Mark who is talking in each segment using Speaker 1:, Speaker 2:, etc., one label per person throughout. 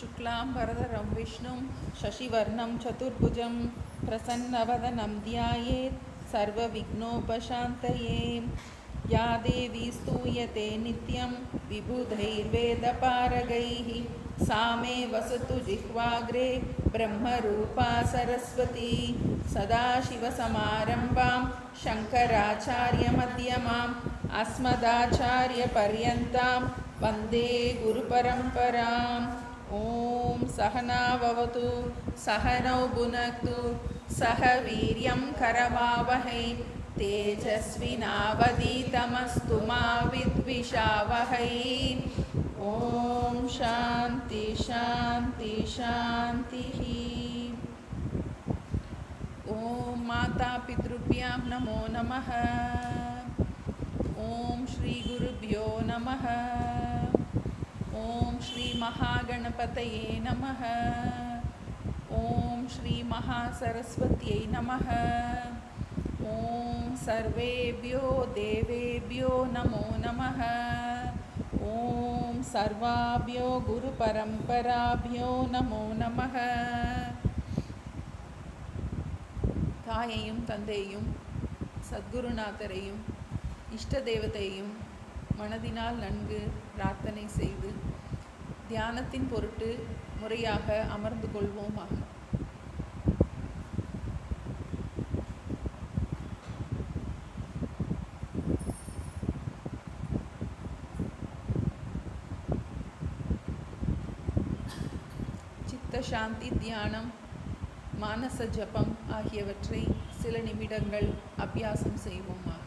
Speaker 1: शुक्लाम्बरधरं विष्णुं शशिवर्णं चतुर्भुजं प्रसन्नवदनं ध्यायेत् सर्वविघ्नोपशान्तये। या देवी स्तूयते नित्यं विबुधैर्वेदपारगैः सा मे वसतु जिह्वाग्रे ब्रह्मरूपा सरस्वती। सदाशिवसमारम्भां शङ्कराचार्यमध्यमाम् अस्मदाचार्यपर्यन्तां वन्दे गुरुपरम्पराम्। ॐ सहना भवतु सहनौ भुनक्तु सह वीर्यं करवावहै तेजस्विनावधीतमस्तु मा विद्विषावहै। ॐ शान्ति शान्ति शान्तिः। ॐ मातापितृभ्यां नमो नमः। ॐ श्रीगुरुभ्यो नमः। ॐ श्रीमहागणपतये नमः। ॐ श्रीमहासरस्वत्यै नमः। ॐ सर्वेभ्यो देवेभ्यो नमो नमः। ॐ सर्वाभ्यो गुरुपरम्पराभ्यो नमो नमः। தாயையும் தந்தையும் சத்குருநாதரையும் இஷ்ட தேவதையும் மனதினால் நன்கு பிரார்த்தனை செய்து தியானத்தின் பொருட்டு முறையாக அமர்ந்து கொள்வோமாக. சித்த சாந்தி தியானம், மானச ஜபம் ஆகியவற்றை சில நிமிடங்கள் அபியாசம் செய்வோமாக.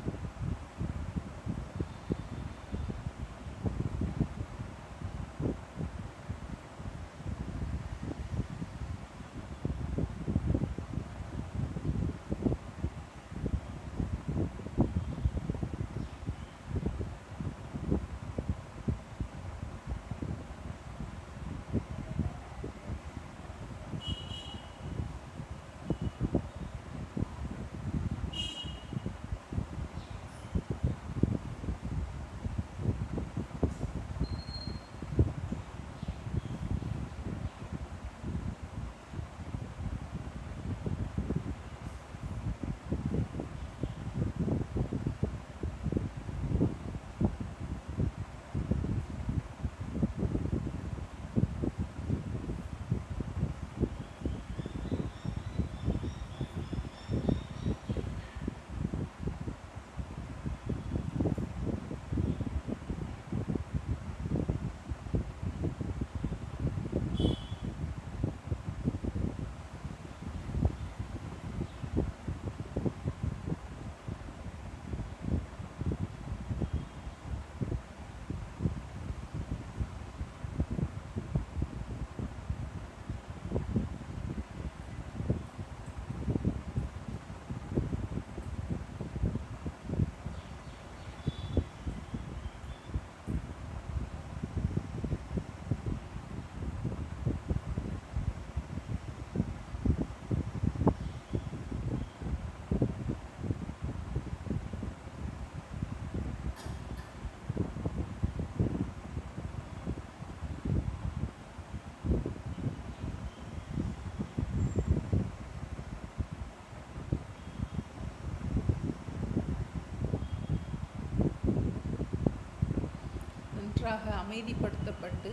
Speaker 1: நன்றாக அமைதிப்படுத்தப்பட்டு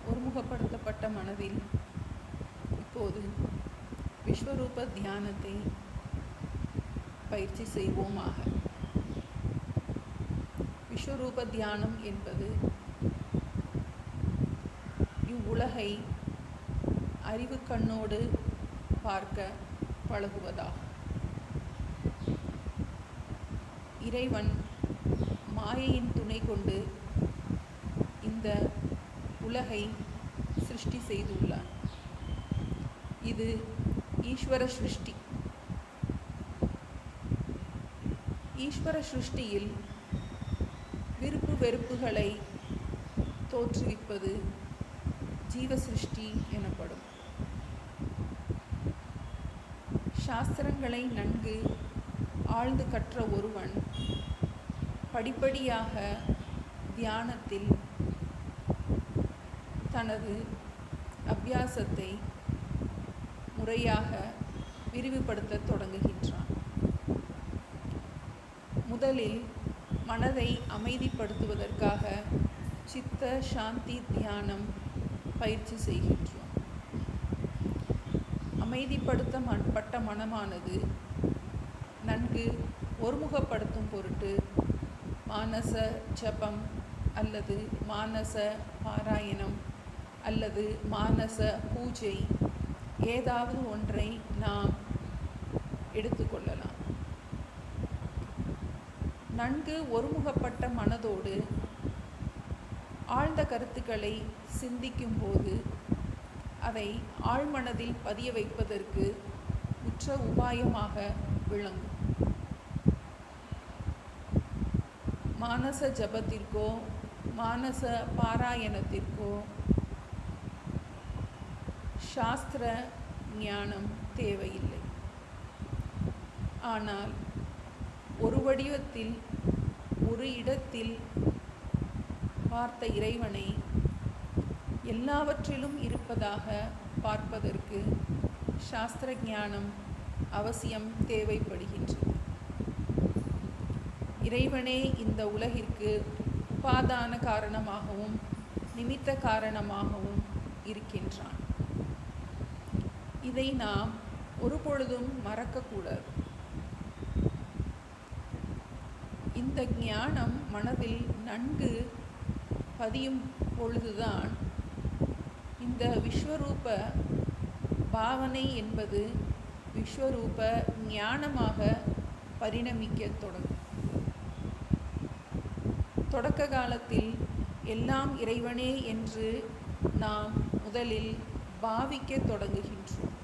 Speaker 1: ஒருமுகப்படுத்தப்பட்ட மனதில் இப்போது விஸ்வரூப தியானத்தை பயிற்சி செய்வோமாக. விஸ்வரூப தியானம் என்பது இவ்வுலகை அறிவு கண்ணோடு பார்க்க பழகுவதாகும். இறைவன் மாயையின் துணை கொண்டு இந்த உலகை சிருஷ்டி செய்துள்ளார். இது ஈஸ்வர சிருஷ்டி. ஈஸ்வர சிருஷ்டியில் விருப்பு வெறுப்புகளை தோற்றுவிப்பது ஜீவ சிருஷ்டி எனப்படும். சாஸ்திரங்களை நன்கு ஆழ்ந்து கற்ற ஒருவன் படிப்படியாக தியானத்தில் தனது அபியாசத்தை முறையாக விரிவுபடுத்த தொடங்குகின்றான். முதலில் மனதை அமைதிப்படுத்துவதற்காக சித்த சாந்தி தியானம் பயிற்சி செய்கின்றோம். அமைதிப்படுத்தப்பட்ட மனமானது நன்கு ஒருமுகப்படுத்தும் பொருட்டு மானச ஜபம் அல்லது மானச பாராயணம் அல்லது மானச பூஜை ஏதாவது ஒன்றை நாம் எடுத்துக்கொள்ளலாம். நன்கு ஒருமுகப்பட்ட மனதோடு ஆழ்ந்த கருத்துக்களை சிந்திக்கும் போது அதை ஆழ்மனதில் பதிய வைப்பதற்கு உற்ற உபாயமாக விளங்கும். மானச ஜபத்திற்கோ மானச பாராயணத்திற்கோ சாஸ்திர ஞானம் தேவையில்லை. ஆனால் ஒரு வடிவத்தில் ஒரு இடத்தில் பார்த்த இறைவனை எல்லாவற்றிலும் இருப்பதாக பார்ப்பதற்கு சாஸ்திர ஞானம் அவசியம் தேவைப்படுகின்றது. இறைவனே இந்த உலகிற்கு உபாதான காரணமாகவும் நிமித்த காரணமாகவும் இருக்கின்றான். இதை நாம் ஒருபொழுதும் மறக்கக்கூடாது. இந்த ஞானம் மனதில் நன்கு பதியும் பொழுதுதான் இந்த விஸ்வரூப பாவனை என்பது விஸ்வரூப ஞானமாக பரிணமிக்க தொடங்கும். தொடக்க காலத்தில் எல்லாம் இறைவனே என்று நாம் முதலில் பாவிக்க தொடங்குகின்றோம்.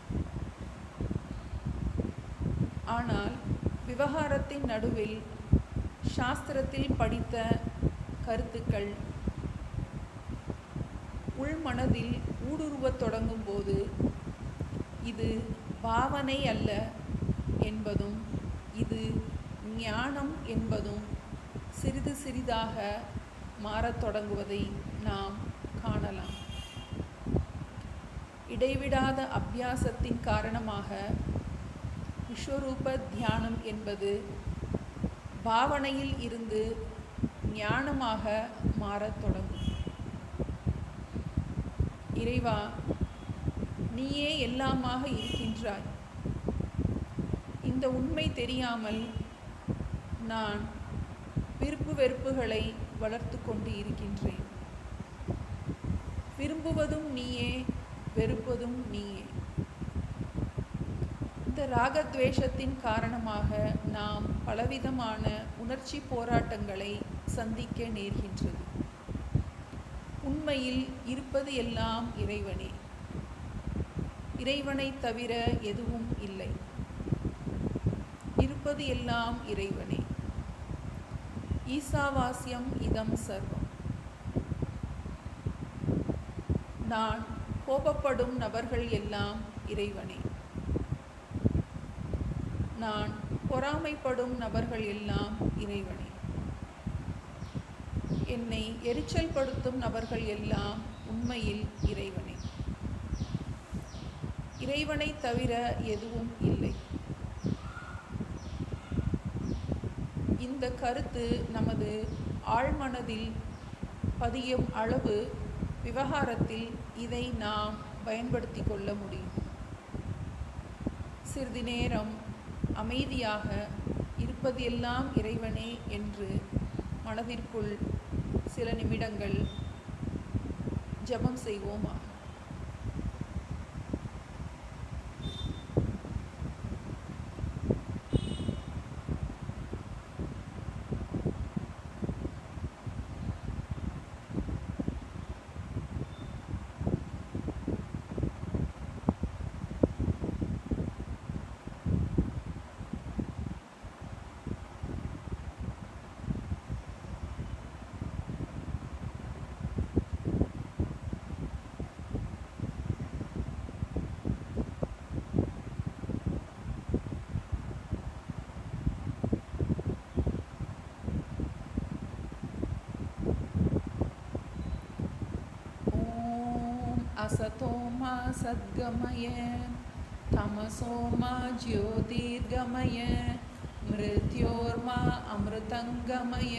Speaker 1: ஆனால் விவகாரத்தின் நடுவில் சாஸ்திரத்தில் படித்த கருத்துக்கள் உள்மனதில் ஊடுருவத் தொடங்கும் போது இது பாவனை அல்ல என்பதும் இது ஞானம் என்பதும் சிறிது சிறிதாக மாறத் தொடங்குவதை நாம் காணலாம். இடைவிடாத அபியாசத்தின் காரணமாக விஸ்வரூப தியானம் என்பது பாவனையில் இருந்து ஞானமாக மாறத் தொடங்கும். இறைவா, நீயே எல்லாமாக இருக்கின்றாய். இந்த உண்மை தெரியாமல் நான் விருப்பு வெறுப்புகளை வளர்த்து கொண்டு இருக்கின்றேன். விரும்புவதும் நீயே, வெறுப்பதும் நீயே. இந்த ராகத்வேஷத்தின் காரணமாக நாம் பலவிதமான உணர்ச்சி போராட்டங்களை சந்திக்க நேர்கின்றது. உண்மையில் இருப்பது எல்லாம் இறைவனே. இறைவனை தவிர எதுவும் இல்லை. இருப்பது எல்லாம் இறைவனே. ஈசாவாஸ்யம் இதம் சர்வம். நான் கோபப்படும் நபர்கள் எல்லாம் இறைவனே. நான் பொறாமைப்படும் நபர்கள் எல்லாம் இறைவனே. என்னை எரிச்சல் படுத்தும் நபர்கள் எல்லாம் உண்மையில் இறைவனே. இறைவனை தவிர எதுவும் இல்லை. இந்த கருத்து நமது ஆழ்மனதில் பதியும் அளவு விவகாரத்தில் இதை நாம் பயன்படுத்தி கொள்ள முடியும். சிறிது நேரம் அமைதியாக இருப்பது எல்லாம் இறைவனே என்று மனதிற்குள் சில நிமிடங்கள் ஜெபம் செய்வோமா? असतो मा सद्गमय तमसो मा ज्योतिर्गमय मृत्योर्मा अमृतङ्गमय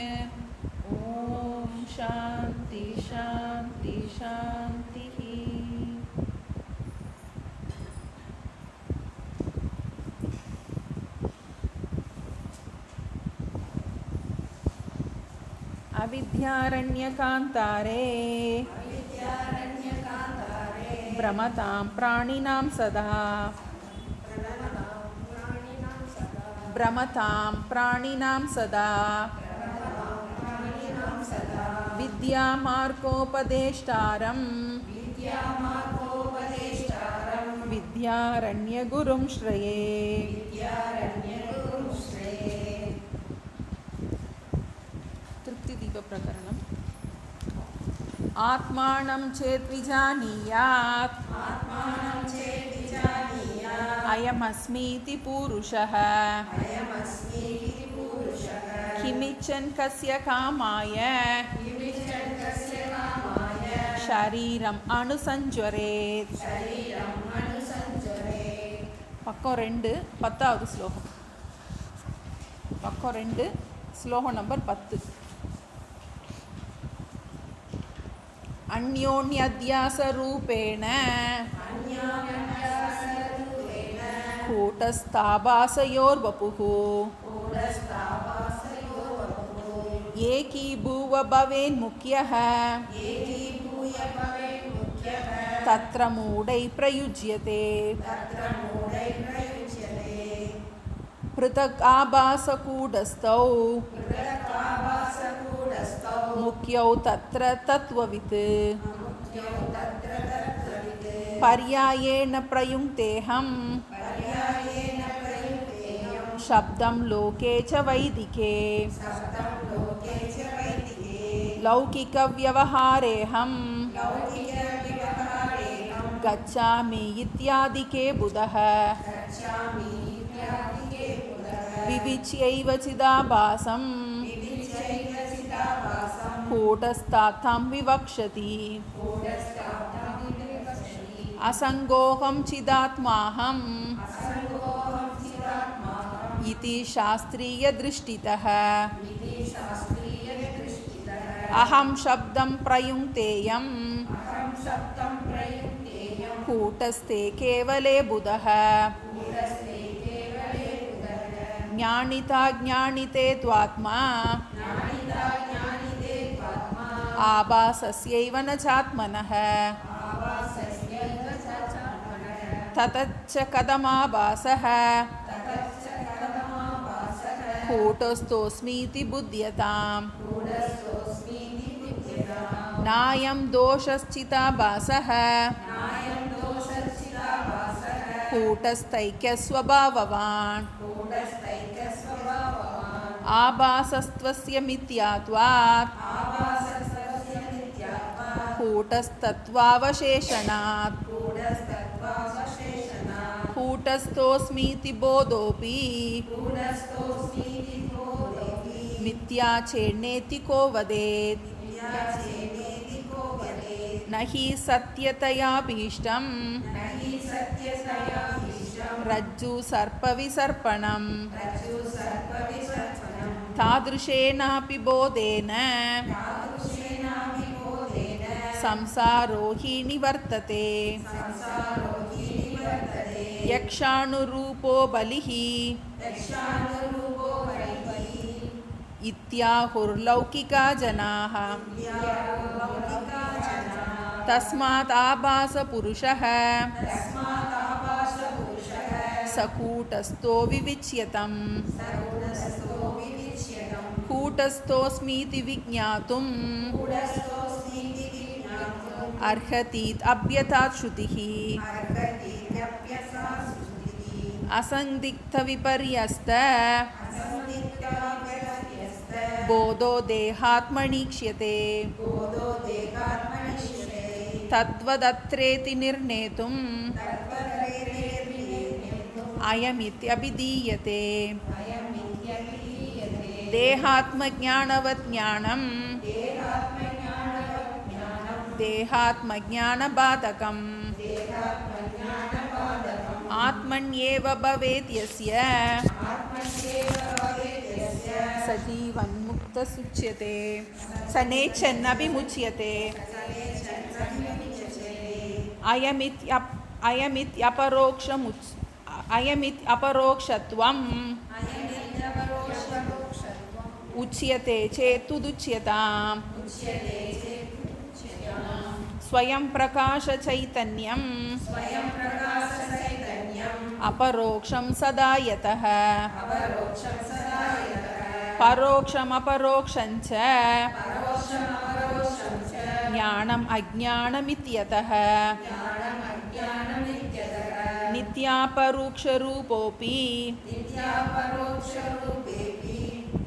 Speaker 1: ॐ शान्ति शान्ति शान्तिः. अविद्यारण्यकान्तारे भ्रमतां प्राणिनां सदा भ्रमतां प्राणिनां सदा विद्यामार्गोपदेष्टारं विद्यारण्यगुरुं श्रये. तृप्तिदीप प्रकरणम्. आत्मानं चेद्विजानीयात् अयमस्मीति पूरुषः किमिच्छन् कस्य कामाय शरीरम् अनुसञ्ज्वरेत्. பக்கம் 2 10வது ஸ்லோகம். பக்கம் 2 ஸ்லோகம் நம்பர் 10. अन्योन्यध्यासरूपेण कूटस्थाभासयोर्वपुः एकीभूव भवेन्मुख्यः तत्र मूढैः प्रयुज्यते. पृथक् आभासकूटस्थौ मुख्यौ तत्र तत्त्ववित् पर्यायेण प्रयुङ्क्तेऽहं शब्दं लोके च वैदिके लौकिकव्यवहारेऽहं गच्छामि इत्यादिके बुधः विविच्यैव चिदाभासं कूटस्थां विवक्षति. असङ्गोऽहं चिदात्माहं इति शास्त्रीयदृष्टितः अहं शब्दं प्रयुङ्क्तेयं कूटस्थे केवले बुधः. ज्ञानिता ज्ञानिते त्वात्मा आभासस्यैव न चात्मनः ततच्च कथमाभासः कूटस्थोऽस्मीति बुध्यताम्. नायं दोषश्चिदाभासः कूटस्थैक्यस्वभाववान् आभासस्त्वस्य मिथ्यात्वात् कूटस्थत्वावशेषणात्. कूटस्थोऽस्मीति बोधोऽपि मिथ्या चेन्नेति को वदेत्. न हि सत्यतयाभीष्टं रज्जु सर्पविसर्पणम् तादृशेनापि बोधेन संसारो हि निवर्तते. यक्षानुरूपो बलिः इत्याहुर्लौकिका जनाः. तस्मात् आभासपुरुषः सकूटस्थो विविच्यतम्. कूटस्थोऽस्मीति विज्ञातुम् अर्हतीत् अभ्यतात् श्रुतिः. असन्दिग्धविपर्यस्त बोधो देहात्मनीक्ष्यते. तद्वदत्रेति निर्णेतुम् अयमित्यभिधीयते. देहात्मज्ञानवत् ज्ञानं தேகாத்மஜானபாதகம் ஆத்மன்யேவ பவேத் யஸ்ய சஜீவன்முக்தசுச்யதே சநேச்சன்னபிமுச்யதே அயமித்யபரோக்ஷத்வம் உச்யதே சேத்துதுச்யதாம் ஸ்வயம் பிரகாஷ சைதன்யம் அபரோக்ஷம் சதா யதஹ பரோக்ஷம் அபரோக்ஷஞ்ச ஞானம் அஜ்ஞானமித்யதஹ நித்யாபரோக்ஷரூபோபி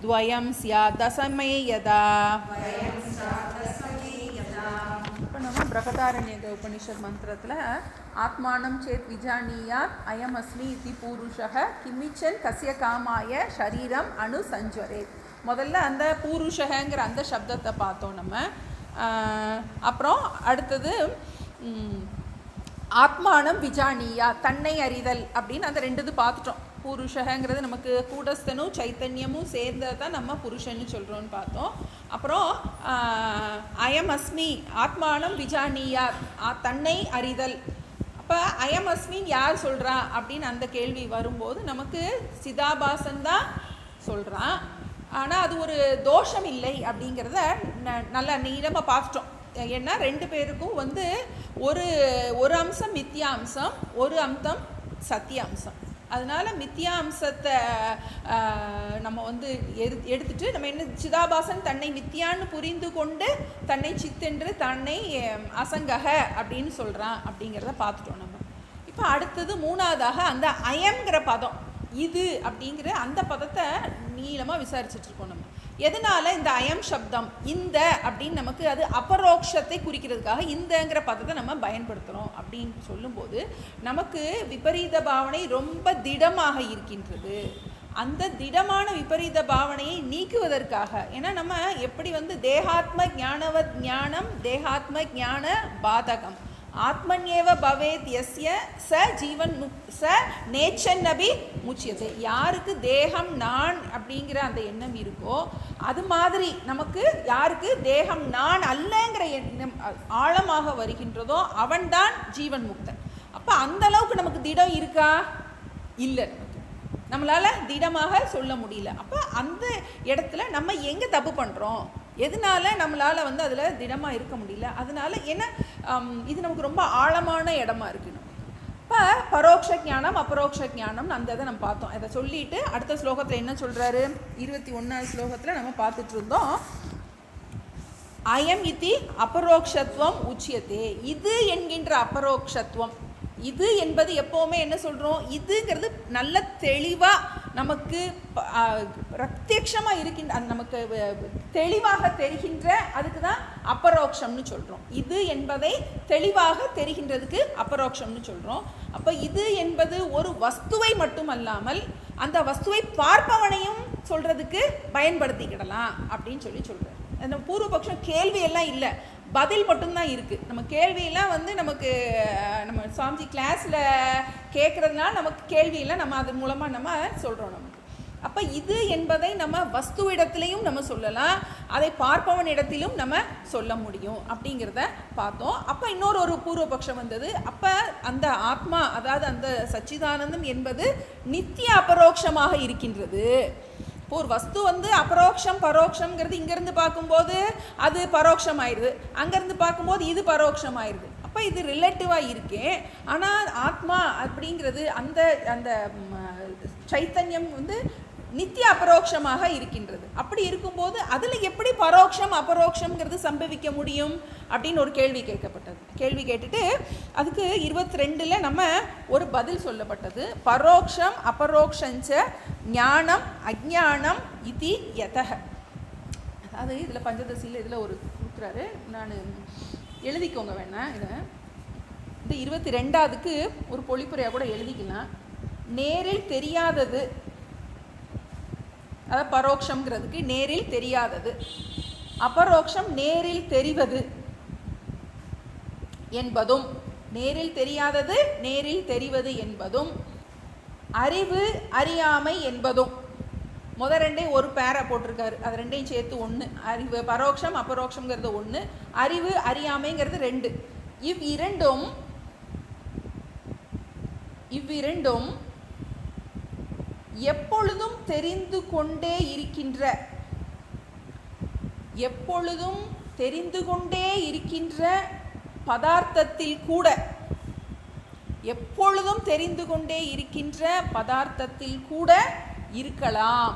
Speaker 1: द्वयं स्यात् दशमे यदा இப்போ நம்ம பிரகதாரண்யக உபனிஷத் மந்திரத்தில் ஆத்மானம் சேத் விஜானியாத் அயம் அஸ்மி இதி பூருஷः கிமிச்சன் கஸ்ய காமாய ஷரீரம் அனுசஞ்சுவரேத். முதல்ல அந்த பூருஷங்கிற அந்த சப்தத்தை பார்த்தோம் நம்ம. அப்புறம் அடுத்தது ஆத்மானம் விஜானியா தன்னை அறிதல் அப்படின்னு அந்த ரெண்டு பார்த்துட்டோம். புருஷங்கிறது நமக்கு கூடஸ்தனும் சைத்தன்யமும் சேர்ந்தது தான் நம்ம புருஷன்னு சொல்கிறோன்னு பார்த்தோம். அப்புறம் அயம் அஸ்மி ஆத்மானம் விஜானியா தன்னை அறிதல். அப்போ அயம் அஸ்மின்னு யார் சொல்கிறா அப்படின்னு அந்த கேள்வி வரும்போது நமக்கு சிதாபாசன் தான் சொல்கிறான். ஆனால் அது ஒரு தோஷம் இல்லை அப்படிங்கிறத நல்லா நீளமாக பார்த்துட்டோம். ஏன்னா ரெண்டு பேருக்கும் ஒரு அம்சம் மித்யா அம்சம், ஒரு அம்சம் சத்திய அம்சம். அதனால் மித்யா அம்சத்தை நம்ம எடுத்துட்டு நம்ம என்ன சிதாபாசன் தன்னை மித்தியான்னு புரிந்து கொண்டு தன்னை சித்தென்று தன்னை அசங்கக அப்படின்னு சொல்கிறான் அப்படிங்கிறத பார்த்துட்டோம் நம்ம. இப்போ அடுத்தது மூணாவதாக அந்த அயம்ங்கிற பதம், இது அப்படிங்கிற அந்த பதத்தை நீளமாக விசாரிச்சுட்ருக்கோம் நம்ம. எதனால் இந்த அயம் சப்தம் இந்த அப்படின்னு நமக்கு அது அபரோக்ஷத்தை குறிக்கிறதுக்காக இந்தங்கிற பதத்தை நம்ம பயன்படுத்துகிறோம் அப்படின்னு சொல்லும்போது நமக்கு விபரீத பாவனை ரொம்ப திடமாக இருக்கின்றது. அந்த திடமான விபரீத பாவனையை நீக்குவதற்காக, ஏன்னா நம்ம எப்படி தேகாத்ம ஞானவத் ஞானம் தேகாத்ம ஞான பாதகம் ஆத்மன்யேவ பவேத் யஸ்ய ச ஜீவன் ச நேச்சன்னபி முச்சியதே. யாருக்கு தேகம் நான் அப்படிங்கிற அந்த எண்ணம் இருக்கோ அது மாதிரி நமக்கு யாருக்கு தேகம் நான் அல்லங்கிற எண்ணம் ஆழமாக வருகின்றதோ அவன்தான் ஜீவன் முக்தன். அப்போ அந்த அளவுக்கு நமக்கு திடம் இருக்கா? இல்லை, நமக்கு நம்மளால் திடமாக சொல்ல முடியல. அப்போ அந்த இடத்துல நம்ம எங்கே தப்பு பண்ணுறோம், எதனால நம்மளால் அதில் திடமாக இருக்க முடியல? அதனால ஏன்னா இது நமக்கு ரொம்ப ஆழமான இடமா இருக்குது. இப்போ பரோட்ச ஞானம் அபரோக்ஷ ஞானம் அந்த இதை நம்ம பார்த்தோம். அதை சொல்லிட்டு அடுத்த ஸ்லோகத்தில் என்ன சொல்கிறாரு, 21வது ஸ்லோகத்தில் நம்ம பார்த்துட்டு இருந்தோம். அயம் இதி அபரோக்ஷத்துவம் உச்சியத்தே. இது என்கின்ற அபரோக்ஷத்துவம், இது என்பது எப்போவுமே என்ன சொல்கிறோம், இதுங்கிறது நல்ல தெளிவாக நமக்கு பிரத்யட்சமாக இருக்கின்ற அது நமக்கு தெளிவாக தெரிகின்ற அதுக்கு தான் அபரோக்ஷம்னு சொல்கிறோம். இது என்பதை தெளிவாக தெரிகின்றதுக்கு அபரோக்ஷம்னு சொல்கிறோம். அப்போ இது என்பது ஒரு வஸ்துவை மட்டுமல்லாமல் அந்த வஸ்துவை பார்ப்பவனையும் சொல்கிறதுக்கு பயன்படுத்திக்கிடலாம் அப்படின்னு சொல்கிறார். அந்த பூர்வபக்ஷம் கேள்வியெல்லாம் இல்லை, பதில் மட்டும்தான் இருக்குது. நம்ம கேள்வியெல்லாம் நமக்கு நம்ம சுவாமிஜி கிளாஸில் கேட்குறதுனால நமக்கு கேள்வியெல்லாம் நம்ம அது மூலமாக நம்ம சொல்கிறோம் நமக்கு. அப்போ இது என்பதை நம்ம வஸ்துவிடத்திலையும் நம்ம சொல்லலாம், அதை பார்ப்பவன் இடத்திலும் நம்ம சொல்ல முடியும் அப்படிங்கிறத பார்த்தோம். அப்போ இன்னொரு பூர்வபக்ஷம் வந்தது. அப்போ அந்த ஆத்மா அதாவது அந்த சச்சிதானந்தம் என்பது நித்திய அபரோக்ஷமாக இருக்கின்றது. இப்போ ஒரு வஸ்து அபரோக்ஷம் பரோக்ஷங்கிறது இங்கேருந்து பார்க்கும்போது அது பரோக்ஷம் ஆயிடுது, அங்கேருந்து பார்க்கும்போது இது பரோக்ஷம் ஆயிடுது. அப்போ இது ரிலேட்டிவாக இருக்கே. ஆனால் ஆத்மா அப்படிங்கிறது அந்த அந்த சைத்தன்யம் நித்திய அபரோக்ஷமாக இருக்கின்றது. அப்படி இருக்கும்போது அதில் எப்படி பரோக்ஷம் அபரோக்ஷங்கிறது சம்பவிக்க முடியும் அப்படின்னு ஒரு கேள்வி கேட்கப்பட்டது. கேள்வி கேட்டுட்டு அதுக்கு 22ல் நம்ம ஒரு பதில் சொல்லப்பட்டது. பரோக்ஷம் அபரோக்ஷஞ்ச ஞானம் அஜ்ஞானம் இதி யதஹ. அதாவது இதில் பஞ்சதசியில் இதில் ஒரு கொடுக்குறாரு, நான் எழுதிக்கோங்க வேணா. இதை இந்த 22க்கு ஒரு பொழிப்புரையாக கூட எழுதிக்கலாம். நேரில் தெரியாதது, அதாவது பரோக்ஷங்கிறதுக்கு நேரில் தெரியாதது, அபரோக்ஷம் நேரில் தெரிவது, என்பதும், நேரில் தெரியாதது நேரில் தெரிவது என்பதும், அறிவு அறியாமை என்பதும். ரெண்டே ஒரு பேரா போட்டிருக்காரு, அது ரெண்டையும் சேர்த்து ஒன்று. அறிவு பரோட்சம் அபரோக்ஷங்கிறது ஒன்று, அறிவு அறியாமைங்கிறது ரெண்டு. இவ்விரண்டும் எப்பொழுதும் தெரிந்து கொண்டே இருக்கின்ற பதார்த்தத்தில் கூட, எப்பொழுதும் தெரிந்து கொண்டே இருக்கின்ற பதார்த்தத்தில் கூட இருக்கலாம்.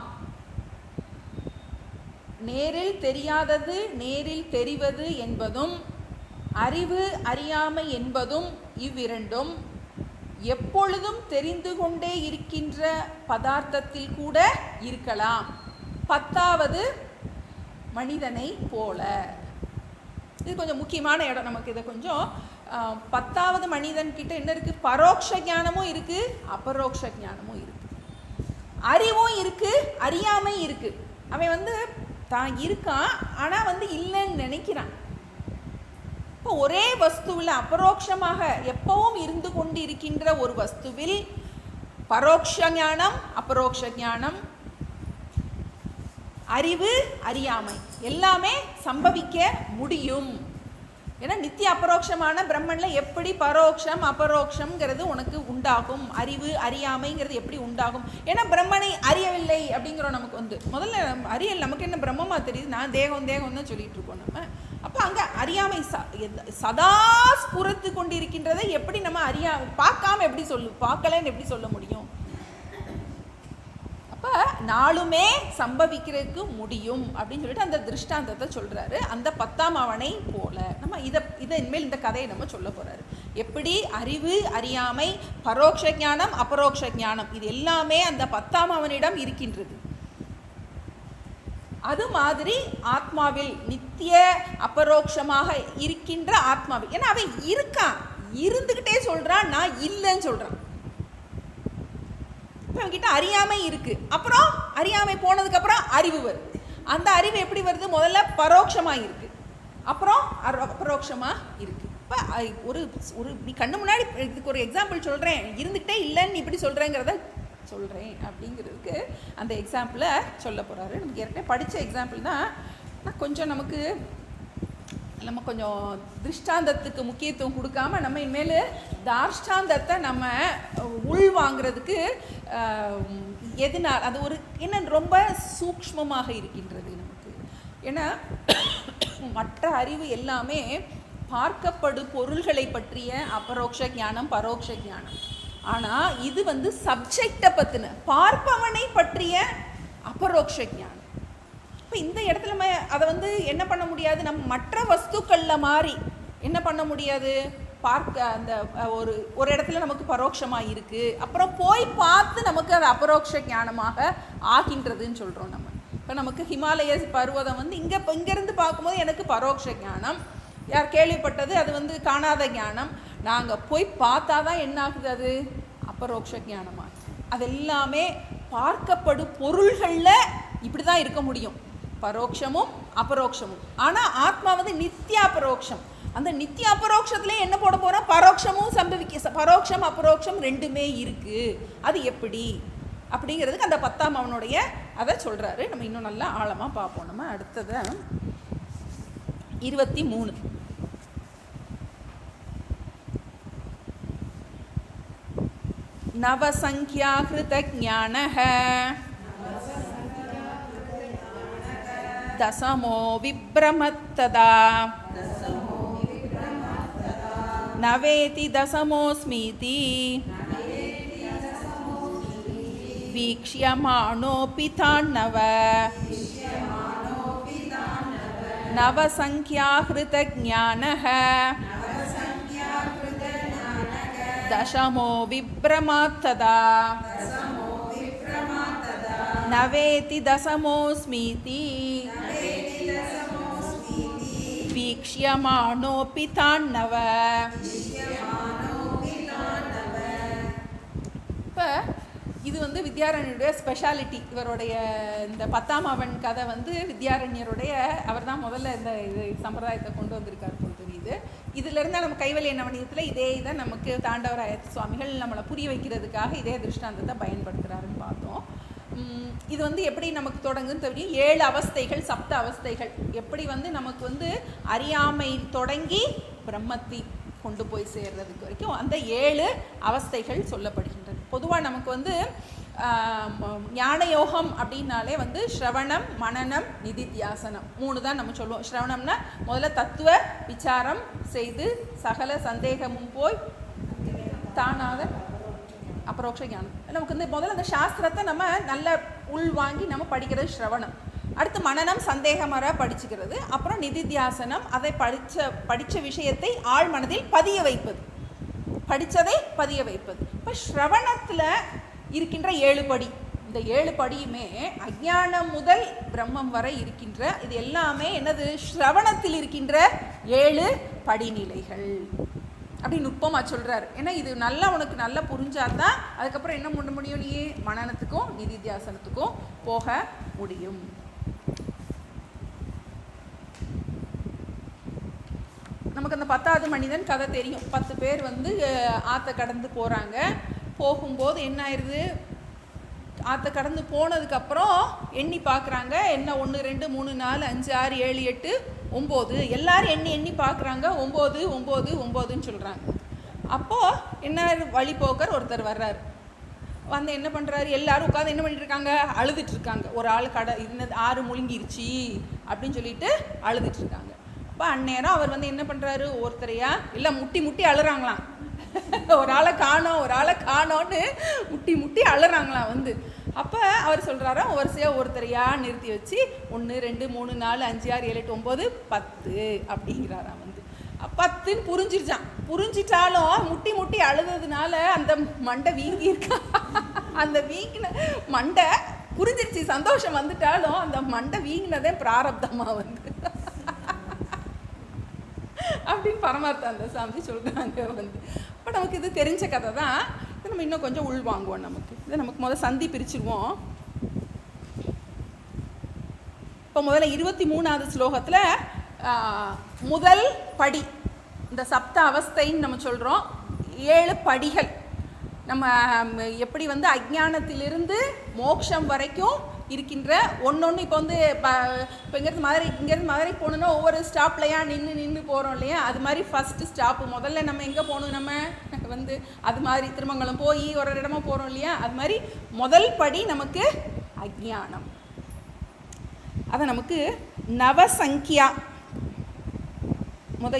Speaker 1: நேரில் தெரியாதது நேரில் தெரிவது என்பதும், அறிவு அறியாமை என்பதும், இவ்விரண்டும் எப்பொழுதும் தெரிந்து கொண்டே இருக்கின்ற பதார்த்தத்தில் கூட இருக்கலாம். 10வது மனிதனை போல. இது கொஞ்சம் முக்கியமான இடம் நமக்கு. இதை கொஞ்சம் 10வது மனிதன் கிட்ட என்ன இருக்கு? பரோட்ச ஞானமும் இருக்கு, அபரோக்ஷ ஞானமும் இருக்கு, அறிவும் இருக்கு, அறியாமை இருக்கு. அவன் தான் இருக்கான், ஆனா இல்லைன்னு நினைக்கிறான். இப்போ ஒரே வஸ்துவில் அபரோக்ஷமாக எப்பவும் இருந்து கொண்டு இருக்கின்ற ஒரு வஸ்துவில் பரோட்ச ஞானம் அபரோக்ஷ ஞானம், அறிவு அறியாமை எல்லாமே சம்பவிக்க முடியும். ஏன்னா நித்திய அபரோக்ஷமான பிரம்மன்ல எப்படி பரோட்சம் அபரோக்ஷம்ங்கிறது உனக்கு உண்டாகும், அறிவு அறியாமைங்கிறது எப்படி உண்டாகும்? ஏன்னா பிரம்மனை அறியவில்லை அப்படிங்கிறோம். நமக்கு முதல்ல அறியல், நமக்கு என்ன பிரம்மமா தெரியுது? நான் தேகம் தேகம் தான் சொல்லிட்டு இருக்கோம் நம்ம. அப்போ அங்கே அறியாமை சதா ஸ்புரத்து கொண்டிருக்கின்றதை எப்படி நம்ம பார்க்காம எப்படி பார்க்கலன்னு எப்படி சொல்ல முடியும்? அப்போ நாளுமே சம்பவிக்கிறதுக்கு முடியும் அப்படின்னு சொல்லிட்டு அந்த திருஷ்டாந்தத்தை சொல்கிறாரு. அந்த 10ஆம் அவனை போல நம்ம இதை இனிமேல் இந்த கதையை நம்ம சொல்ல போகிறாரு. எப்படி அறிவு அறியாமை பரோட்ச ஞானம் அபரோக்ஷ ஞானம் இது எல்லாமே அந்த 10ஆம் அவனிடம் இருக்கின்றது. அது மாதிரி ஆத்மாவில் நித்திய அபரோக்ஷமாக இருக்கின்ற ஆத்மாவில், ஏன்னா அவன் இருக்கான், இருந்துக்கிட்டே சொல்கிறான், நான் இல்லைன்னு சொல்கிறான். இப்போ அவன்கிட்ட அறியாமை இருக்கு, அப்புறம் அறியாமை போனதுக்கப்புறம் அறிவு வருது. அந்த அறிவு எப்படி வருது? முதல்ல பரோட்சமாக இருக்கு, அப்புறம் அபரோக்ஷமாக இருக்கு. இப்போ ஒரு நீ கண்ணு முன்னாடி இதுக்கு ஒரு எக்ஸாம்பிள் சொல்கிறேன், இருந்துக்கிட்டே இல்லைன்னு இப்படி சொல்கிறேங்கிறத சொல்கிறேன் அப்படிங்கிறதுக்கு அந்த எக்ஸாம்பிளை சொல்ல போகிறாரு. நமக்கு ஏற்கனவே படித்த எக்ஸாம்பிள் தான். ஆனால் கொஞ்சம் நம்ம கொஞ்சம் திருஷ்டாந்தத்துக்கு முக்கியத்துவம் கொடுக்காம நம்ம இனிமேல் தார்ஷ்டாந்தத்தை நம்ம உள் வாங்கிறதுக்கு எதுனால் அது ஒரு என்ன ரொம்ப சூக்ஷ்மமாக இருக்கின்றது நமக்கு. ஏன்னா மற்ற அறிவு எல்லாமே பார்க்கப்படும் பொருள்களை பற்றிய அபரோக்ஷ ஞானம் பரோட்ச ஞானம். ஆனால் இது சப்ஜெக்டை பற்றின பார்ப்பவனை பற்றிய அபரோக்ஷ ஞானம். இப்போ இந்த இடத்துல நம்ம அதை என்ன பண்ண முடியாது? நம்ம மற்ற வஸ்துக்களில் மாதிரி என்ன பண்ண முடியாது? பார்க்க அந்த ஒரு இடத்துல நமக்கு பரோட்சமாக இருக்குது, அப்புறம் போய் பார்த்து நமக்கு அது அபரோக்ஷ ஞானமாக ஆகின்றதுன்னு சொல்கிறோம் நம்ம. இப்போ நமக்கு ஹிமாலய பர்வதம் இங்கேருந்து பார்க்கும்போது எனக்கு பரோட்ச ஞானம், யார் கேள்விப்பட்டது அது காணாத ஞானம். நாங்கள் போய் பார்த்தா தான் என்ன ஆகுது? அது அபரோக்ஷ ஞானமாக. அது எல்லாமே பார்க்கப்படும் பொருள்களில் இப்படி தான் இருக்க முடியும், பரோட்சமும் அபரோக்ஷமும். ஆனால் ஆத்மா நித்திய அபரோக்ஷம். அந்த நித்திய அபரோக்ஷத்துலேயே என்ன போட போகிறோம்? பரோட்சமும் பரோட்சம் அபரோக்ஷம் ரெண்டுமே இருக்குது. அது எப்படி அப்படிங்கிறதுக்கு அந்த 10ஆம் அவனுடைய அதை சொல்கிறாரு. நம்ம இன்னும் நல்லா ஆழமாக பார்ப்போம். நம்ம அடுத்ததை 23 நவசங்கியாஹ்ருதஞானஹ தசமோ விப்ரமத்ததா நவேதி தசமோஸ்மிதி வீக்ஷ்யமானோபி தான்னவ நவசங்கியாஹ்ருதஞானஹ தசமோ விப்ரமாத்ததா நவேதி தசமோஸ்மிதி வீக்ஷ்யமானோபி தான்னவ. இப்போ இது வந்து வித்யாரண்யருடைய ஸ்பெஷாலிட்டி. இவருடைய இந்த 10ஆம் அவன் கதை வந்து வித்யாரண்யருடைய, அவர் தான் முதல்ல இந்த இது சம்பிரதாயத்தை கொண்டு வந்திருக்கார் போல் தெரியுது. இதிலிருந்து நம்ம கைவல்ய நவநீதத்தில் இதே இதை நமக்கு தாண்டவராய சுவாமிகள் நம்மளை புரிய வைக்கிறதுக்காக இதே திருஷ்டாந்தத்தை பயன்படுத்துகிறாருன்னு பார்த்தோம். இது வந்து எப்படி நமக்கு தொடங்குன்னு தெரியும். 7 அவஸ்தைகள், சப்த அவஸ்தைகள். எப்படி வந்து நமக்கு வந்து அறியாமை தொடங்கி பிரம்மத்தை கொண்டு போய் சேர்றதுக்கு வரைக்கும் அந்த 7 அவஸ்தைகள் சொல்லப்படுகின்றது. பொதுவாக நமக்கு வந்து ஞான யோகம் அப்படின்னாலே வந்து ஸ்ரவணம், மனனம், நிதித்தியாசனம் 3 தான் நம்ம சொல்லுவோம். ஸ்ரவணம்னா முதல்ல தத்துவ விசாரம் செய்து சகல சந்தேகமும் போய் தானாக அபரோக்ஷ ஞானம். நமக்கு வந்து முதல்ல அந்த சாஸ்திரத்தை நம்ம நல்ல உள் வாங்கி நம்ம படிக்கிறது ஸ்ரவணம். அடுத்து மனனம், சந்தேகமற படிச்சுக்கிறது. அப்புறம் நிதித்தியாசனம், அதை படித்த விஷயத்தை ஆழ் மனதில் பதிய வைப்பது, படித்ததை பதிய வைப்பது. இப்போ ஸ்ரவணத்தில் இருக்கின்ற 7 படி, இந்த 7 படியுமே அஞ்ஞானம் முதல் பிரம்மம் வரை இருக்கின்ற இது எல்லாமே என்னது, ஸ்ரவணத்தில் இருக்கின்ற 7 படிநிலைகள் அப்படி நுட்பமாக சொல்கிறார். ஏன்னா இது நல்லா உனக்கு நல்லா புரிஞ்சாதான் அதுக்கப்புறம் என்ன பண்ண முடியும், நீ மனனத்துக்கும் நிதித்தியாசனத்துக்கும் போக முடியும். நமக்கு அந்த 10வது மனிதன் கதை தெரியும். 10 பேர் வந்து ஆற்றை கடந்து போகிறாங்க. போகும்போது என்ன ஆயிடுது, ஆற்றை கடந்து போனதுக்கப்புறம் எண்ணி பார்க்குறாங்க. என்ன 1 2 3 4 5 6 7 8 9 எல்லாரும் எண்ணி பார்க்குறாங்க. 9 9 9ன்னு சொல்கிறாங்க. அப்போது என்ன, வழிபோக்கர் ஒருத்தர் வர்றாரு. வந்து என்ன பண்ணுறாரு, எல்லாரும் உட்காந்து என்ன பண்ணிட்டு இருக்காங்க, அழுதுட்டுருக்காங்க. ஒரு ஆள் இன்னது 6 முழுங்கிருச்சு அப்படின்னு சொல்லிட்டு அழுதுட்டுருக்காங்க. அப்போ அந்நேரம் அவர் வந்து என்ன பண்ணுறாரு, ஒருத்தரையா இல்லை முட்டி முட்டி அழுறாங்களாம். ஒரு ஆளை காணோன்னு முட்டி அழுறாங்களாம் வந்து. அப்போ அவர் சொல்கிறாரா, ஒருத்தரையா நிறுத்தி வச்சு 1 2 3 4 5 6 7 8 9 10 அப்படிங்கிறாராம் வந்து. 10ன்னு புரிஞ்சிருச்சான். புரிஞ்சிட்டாலும் முட்டி அழுதுனால அந்த மண்டை வீங்கியிருக்கா. அந்த வீங்கின மண்டை புரிஞ்சிருச்சு, சந்தோஷம் வந்துட்டாலும் அந்த மண்டை வீங்கினதே பிராரப்தமாக வந்து அப்படின்னு பரமார்த்த அந்த சாமி சொல்கிறாங்க வந்து. இப்போ நமக்கு இது தெரிஞ்ச கதை தான். இது நம்ம இன்னும் கொஞ்சம் உள் வாங்குவோம். இதை நமக்கு முதல்ல சந்தி பிரிச்சுருவோம். இப்போ முதல்ல 23வது ஸ்லோகத்தில் முதல் படி, இந்த சப்த அவஸ்தைன்னு நம்ம சொல்கிறோம். 7 படிகள். நம்ம எப்படி வந்து அஜ்ஞானத்திலிருந்து மோட்சம் வரைக்கும் இருக்கின்ற ஒன்று. இப்போ வந்து இப்போ இங்கேருந்து மதுரை போகணுன்னா ஒவ்வொரு ஸ்டாப்லையா நின்று போகிறோம் இல்லையா, அது மாதிரி ஃபஸ்ட்டு ஸ்டாப்பு முதல்ல நம்ம எங்கே போகணும், நம்ம வந்து அது மாதிரி திருமங்கலம் போய் ஒரு இடமா போகிறோம் இல்லையா, அது மாதிரி முதல் படி நமக்கு அஜ்ஞானம். அதை நமக்கு நவசங்கியா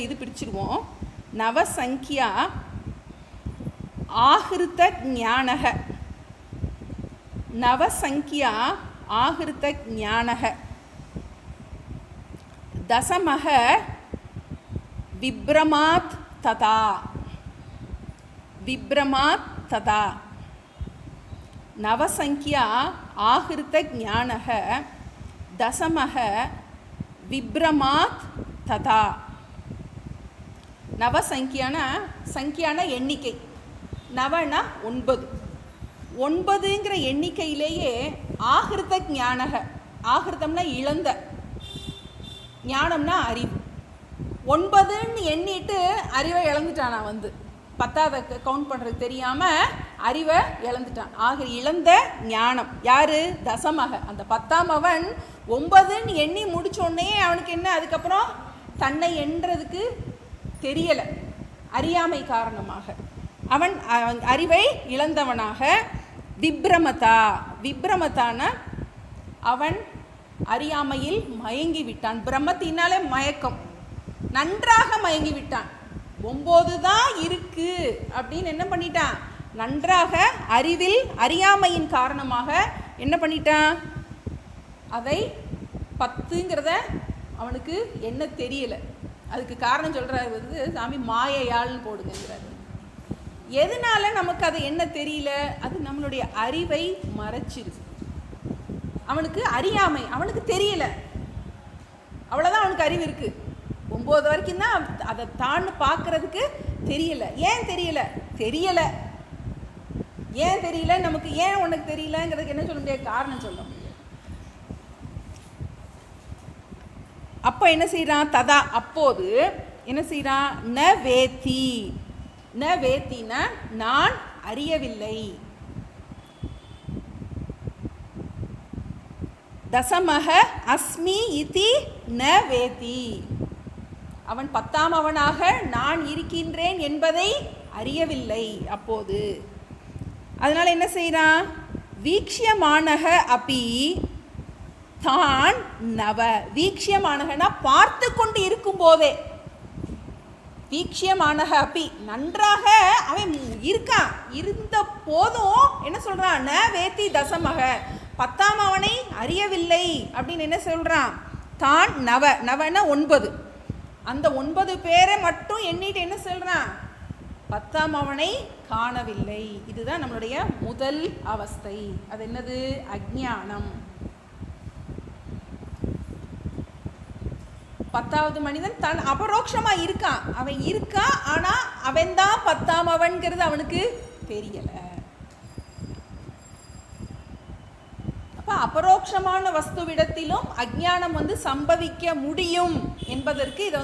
Speaker 1: இது பிடிச்சிருவோம். நவசங்கியா ஆஹிருத ஞானக, நவசங்கியா ஆஹிருத ஞானக, தசமக விப்ரமாத் ததா, விப்ரமாத் ததா. நவசங்கியா ஆஹிருத ஞானக தசமக விப்ரமாத் ததா. நவசங்கியான எண்ணிக்கை, நவனா 9. 9ங்கிற எண்ணிக்கையிலேயே ஆகிருத ஞானக, ஆகிருதம்னா இழந்த, ஞானம்னா அறிவு. 9ன்னு எண்ணிட்டு அறிவை இழந்துட்டானா வந்து, 10வது கவுண்ட் பண்ணுறது தெரியாமல் அறிவை இழந்துட்டான். ஆக இழந்த ஞானம் யாரு, தசமக. அந்த 10ஆம் அவன் 9ன்னு எண்ணி முடிச்சோடனே அவனுக்கு என்ன, அதுக்கப்புறம் தன்னை எண்ணுறதுக்கு தெரியலை, அறியாமை காரணமாக அவன் அறிவை இழந்தவனாக. விப்ரமதா, விப்ரமதான அவன் அறியாமையில் மயங்கி விட்டான். பிரம்மத்தினாலே மயக்கம், நன்றாக மயங்கி விட்டான். 9 தான் இருக்கு அப்படின்னு என்ன பண்ணிட்டான், நன்றாக அறிவில் அறியாமையின் காரணமாக என்ன பண்ணிட்டான், அதை 10ங்கிறத அவனுக்கு என்ன தெரியலை. அதுக்கு காரணம் சொல்கிறார் வந்து சாமி, மாயையாள்னு போடுங்கிறார். எதனால நமக்கு அது என்ன தெரியல, அது நம்மளுடைய அறிவை மறைச்சிருக்கு. அவனுக்கு அறியாமை, அவனுக்கு தெரியல, அவ்வளோதான் அவனுக்கு அறிவு இருக்குது. 9 வரைக்கும் தான் அதை தான்னு பார்க்கறதுக்கு தெரியல. ஏன் தெரியலை, ஏன் தெரியல நமக்கு, ஏன் உனக்கு தெரியலங்கிறதுக்கு என்ன சொல்ல முடியாது, காரணம் சொல்ல முடியாது. அப்போ என்ன செய்யறான், ததா அப்போது என்ன செய்யறான், ந வேத்தி, ந வேத்தினா நான் அறியவில்லை, தசமக அஸ்மி இதி ந வேதி, அவன் 10ஆம் அவனாக நான் இருக்கின்றேன் என்பதை அறியவில்லை அப்போது. அதனால என்ன செய்யறான், வீக்ஷியமானக அப்பி தான் நவ, வீக்ஷியமானகனா பார்த்து கொண்டு இருக்கும் போதே, வீக்ஷியமானக அப்பி நன்றாக அவன் இருக்கான், இருந்த போதும் என்ன சொல்றான், ந வேத்தி தசமக 10ஆம் அவனை அறியவில்லை அப்படின்னு என்ன சொல்றான், தான் நவ, நவன 9, அந்த 9 பேரை மட்டும் எண்ணிட்டு என்ன சொல்றான், 10ஆம் அவனை காணவில்லை. இதுதான் நம்மளுடைய முதல் அவஸ்தை. அது என்னது, அஞ்ஞானம். 10வது மனிதன் தன் அபரோக்ஷமா இருக்கான், அவன் இருக்கான், ஆனா அவன் தான் 10ஆம் அவன்கிறது அவனுக்கு தெரியல. அப்ப அபரோக்ஷமான வஸ்துவிடத்திலும் அஞ்ஞானம் சம்பவிக்க முடியும் என்பதற்கு இதை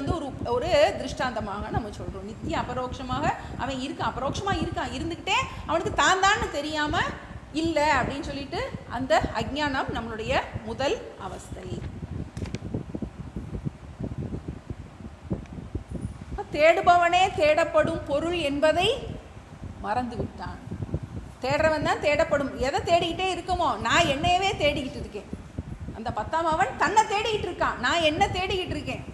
Speaker 1: ஒரு திருஷ்டாந்தமாக நம்ம சொல்றோம். நித்திய அபரோக்ஷமாக அவன் இருக்கான், அபரோக்ஷமா இருக்கான், இருந்துகிட்டே அவனுக்கு தான் தான் தெரியாம இல்லை அப்படின்னு சொல்லிட்டு அந்த அஞ்ஞானம் நம்மளுடைய முதல் அவஸ்தை. தேடுபவனே தேடப்படும் பொருள் என்பதை மறந்து விட்டான். தேடுறவன் தான் தேடப்படும். எதை தேடிக்கிட்டே இருக்கமோ, நான் என்னையவே தேடிக்கிட்டு இருக்கேன். அந்த 10ஆம் அவன் தன்னை தேடிக்கிட்டு இருக்கான், நான் என்ன தேடிக்கிட்டு இருக்கேன்.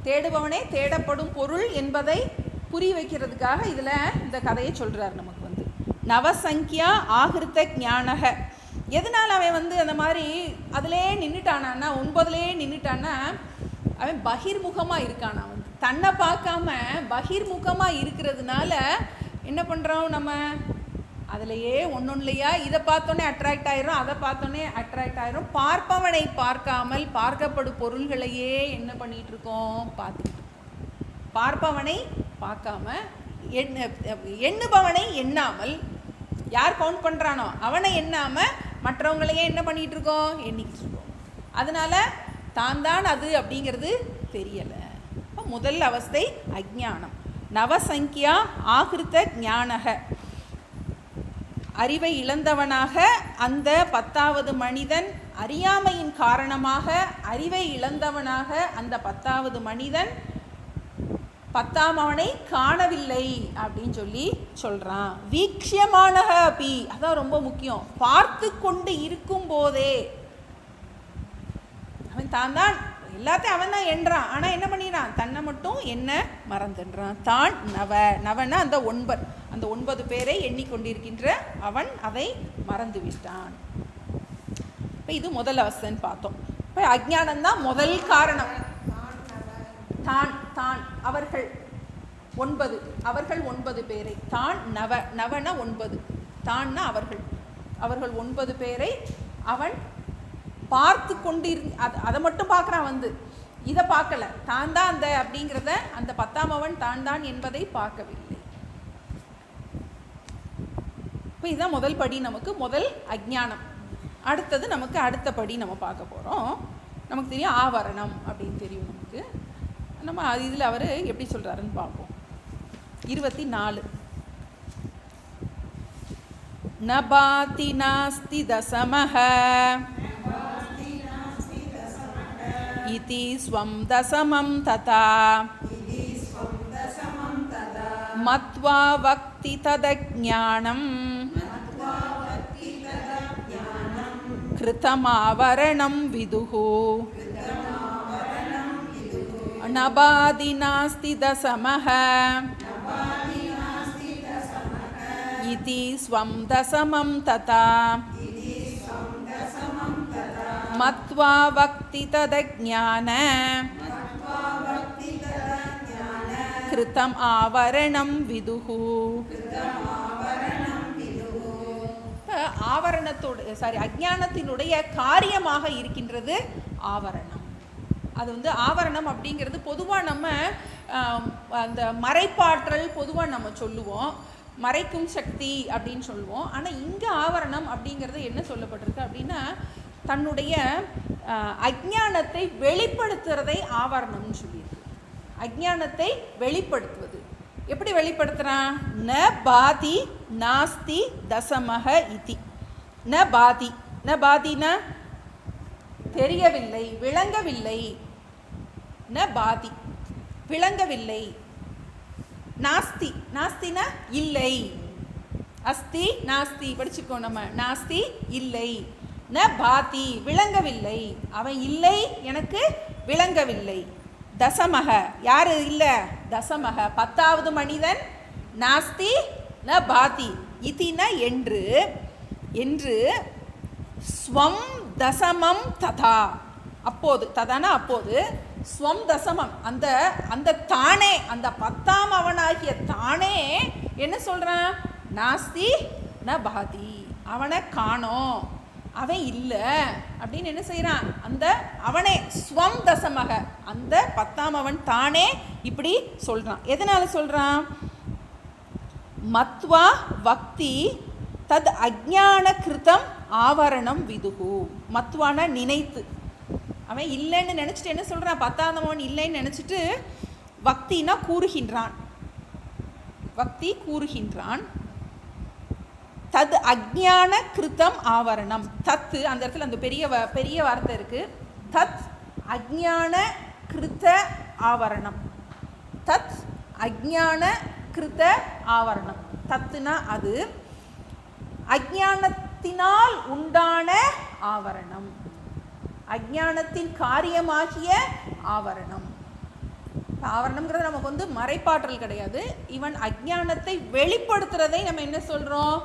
Speaker 1: தேடுபவனே தேடப்படும் பொருள் என்பதை புரிய வைக்கிறதுக்காக இதில் இந்த கதையை சொல்கிறார் நமக்கு. நவசங்கியா ஆகிருத்த ஞானக, எதனால் அவன் அந்த மாதிரி அதிலே நின்றுட்டானா, 9லே நின்றுட்டான்னா, அவன் பகிர்முகமாக இருக்கான். அவன் தன்னை பார்க்காம பகிர்முகமாக இருக்கிறதுனால என்ன பண்ணுறோம், நம்ம அதிலையே ஒன்றுலையா இதை பார்த்தோன்னே அட்ராக்ட் ஆயிரும், அதை பார்த்தோன்னே அட்ராக்ட் ஆயிரும். பார்ப்பவனை பார்க்காமல் பார்க்கப்படும் பொருள்களையே என்ன பண்ணிகிட்டு இருக்கோம், பார்த்துக்கிட்டு. பார்ப்பவனை பார்க்காம எண்ணுபவனை எண்ணாமல், யார் கவுண்ட் பண்ணுறானோ அவனை எண்ணாமல் மற்றவங்களையே என்ன பண்ணிகிட்டு இருக்கோம், எண்ணிக்கிட்டு இருக்கோம். அதனால் தான் தான் அது அப்படிங்கிறது தெரியலை. இப்போ முதல் அவஸ்தை அஞ்ஞானம். நவசங்கியா ஆகிருத்த ஞானக, அறிவை இழந்தவனாக அந்த 10வது மனிதன், அறியாமையின் காரணமாக அறிவை இழந்தவனாக அந்த 10வது மனிதன் 10ஆம் அவனை காணவில்லை அப்படின்னு சொல்லி சொல்றான். வீக்ஷியமானக அப்பி, அதான் ரொம்ப முக்கியம். பார்த்து கொண்டு இருக்கும் போதே அவன் தான் தான் எல்லாத்தையும் அவன் தான் எண்றான், ஆனால் என்ன பண்ணிடுறான், தன்னை மட்டும் என்ன மறந்துடுறான். தான் நவ, நவனா அந்த 9 பேரை எண்ணிக்கொண்டிருக்கின்ற அவன் அதை மறந்து விட்டான். இப்போ இது முதல் அவஸ்தைன்னு பார்த்தோம். இப்போ அஞ்ஞானம்தான் முதல் காரணம். தான் தான் அவர்கள் 9, அவர்கள் 9 பேரை, தான் நவ, நவன 9, தான்னா அவர்கள் 9 பேரை அவன் பார்த்து கொண்டு அதை மட்டும் பார்க்குறான். இதை பார்க்கல, தான் தான் அந்த அப்படிங்கிறத, அந்த 10ஆம் அவன் தான் தான் என்பதை பார்க்கவில்லை. இப்போ இதுதான் முதல் படி, நமக்கு முதல் அஞ்ஞானம். அடுத்தது நமக்கு அடுத்த படி நம்ம பார்க்க போகிறோம். நமக்கு தெரியும் ஆவரணம் அப்படின்னு தெரியும் நமக்கு. நம்ம இதில் அவர் எப்படி சொல்கிறாருன்னு பார்ப்போம். 24 நபாதி நாஸ்தி தசமஹ இதி ஸ்வம் தசமம் ததா மத்வா வக்தி ததஞானம் கிருதமாவரணம் விதுஹு நபாதி நாஸ்தி தசமஹ இதி ஸ்வம் தசமம் ததா மத்வா வக்தி ததஞான கிருதம் ஆவரணம் விதுஹு. அஞ்ஞானத்தினுடைய காரியமாக இருக்கின்றது ஆவரணம். அது ஆவரணம் அப்படிங்கிறது பொதுவாக நம்ம அந்த மறைப்பாற்றல் பொதுவாக நம்ம சொல்லுவோம். மறைக்கும் சக்தி அப்படின்னு சொல்லுவோம். ஆனால் இங்கே ஆவரணம் அப்படிங்கிறது என்ன சொல்லப்பட்டிருக்கு அப்படின்னா, தன்னுடைய அஜ்ஞானத்தை வெளிப்படுத்துறதை ஆவரணம்னு சொல்லியிருக்கு. அஜ்ஞானத்தை வெளிப்படுத்துவது எப்படி வெளிப்படுத்துகிறான்? ந பாதி நாஸ்தி தசமக இதி. ந பாதி, ந பாதினா தெரியவில்லை, விளங்கவில்லை. ந பாதி விளங்கவில்லை. நாஸ்தி, நாஸ்தினா இல்லை. அஸ்தி நாஸ்தி படிச்சுக்கோ நம்ம. நாஸ்தி இல்லை. ந பாதி விளங்கவில்லை, அவன் இல்லை, எனக்கு விளங்கவில்லை. தசமக யாரு இல்லை? தசமக 10வது மனிதன். நாஸ்தி ந பாதி இதின என்று, என்று ஸ்வம் தசமம் ததா, அப்போது, ததானா அப்போது, ஸ்வம் தசமம் அந்த அந்த தானே, அந்த 10ஆம் அவனாகிய தானே என்ன சொல்கிறான்? நாஸ்தி ந பாதி, அவனை காணோம், அவன் இல்லை அப்படின்னு என்ன செய்கிறான்? அந்த அவனே ஸ்வம் தசமக, அந்த 10ஆம் அவன் தானே இப்படி சொல்கிறான். எதனால் சொல்கிறான்? மத்வா வக்தி தத் அஜ்ஞான கிருதம் ஆவரணம் விதுகு. மத்வான நினைத்து, அவன் இல்லைன்னு நினச்சிட்டு என்ன சொல்கிறான்? 10ஆம் அவன் இல்லைன்னு நினச்சிட்டு வக்தினா கூறுகின்றான், வக்தி கூறுகின்றான். தத் அஜ்ஞான கிருதம் ஆவரணம். தத்து அந்த இடத்துல அந்த பெரிய வார்த்தை இருக்குது. தத் அஜ்ஞான கிருத ஆவரணம். தத் அஜ்ஞான கிருத ஆவரணம். தத்துனா அது, அஜ்ஞானத்தினால் உண்டான ஆவரணம், அஜ்ஞானத்தின் காரியமாகிய ஆவரணம். ஆவரணம்ங்கிறது நமக்கு வந்து மறைப்பாற்றல் கிடையாது. இவன் அஜ்ஞானத்தை வெளிப்படுத்துறதை நம்ம என்ன சொல்கிறோம்?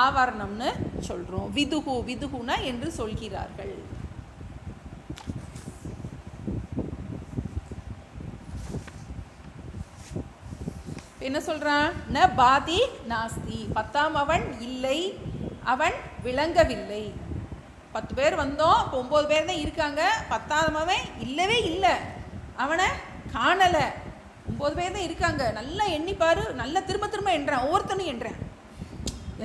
Speaker 1: ஆவரணம்னு சொல்கிறோம். விதுகு, விதுகுனா என்று சொல்கிறார்கள். என்ன சொல்கிறான்? ந பாதி நாஸ்தி, 10ஆம் அவன் இல்லை, அவன் விளங்கவில்லை. 10 பேர் வந்தோம், இப்போ 9 பேர் தான் இருக்காங்க. 10ஆம் அவன் இல்லவே இல்லை, அவனை காணலை. 9 பேர் தான் இருக்காங்க. நல்லா எண்ணிப்பாரு, நல்லா திரும்ப திரும்ப எண்றேன், ஒவ்வொருத்தனும் எண்றேன்.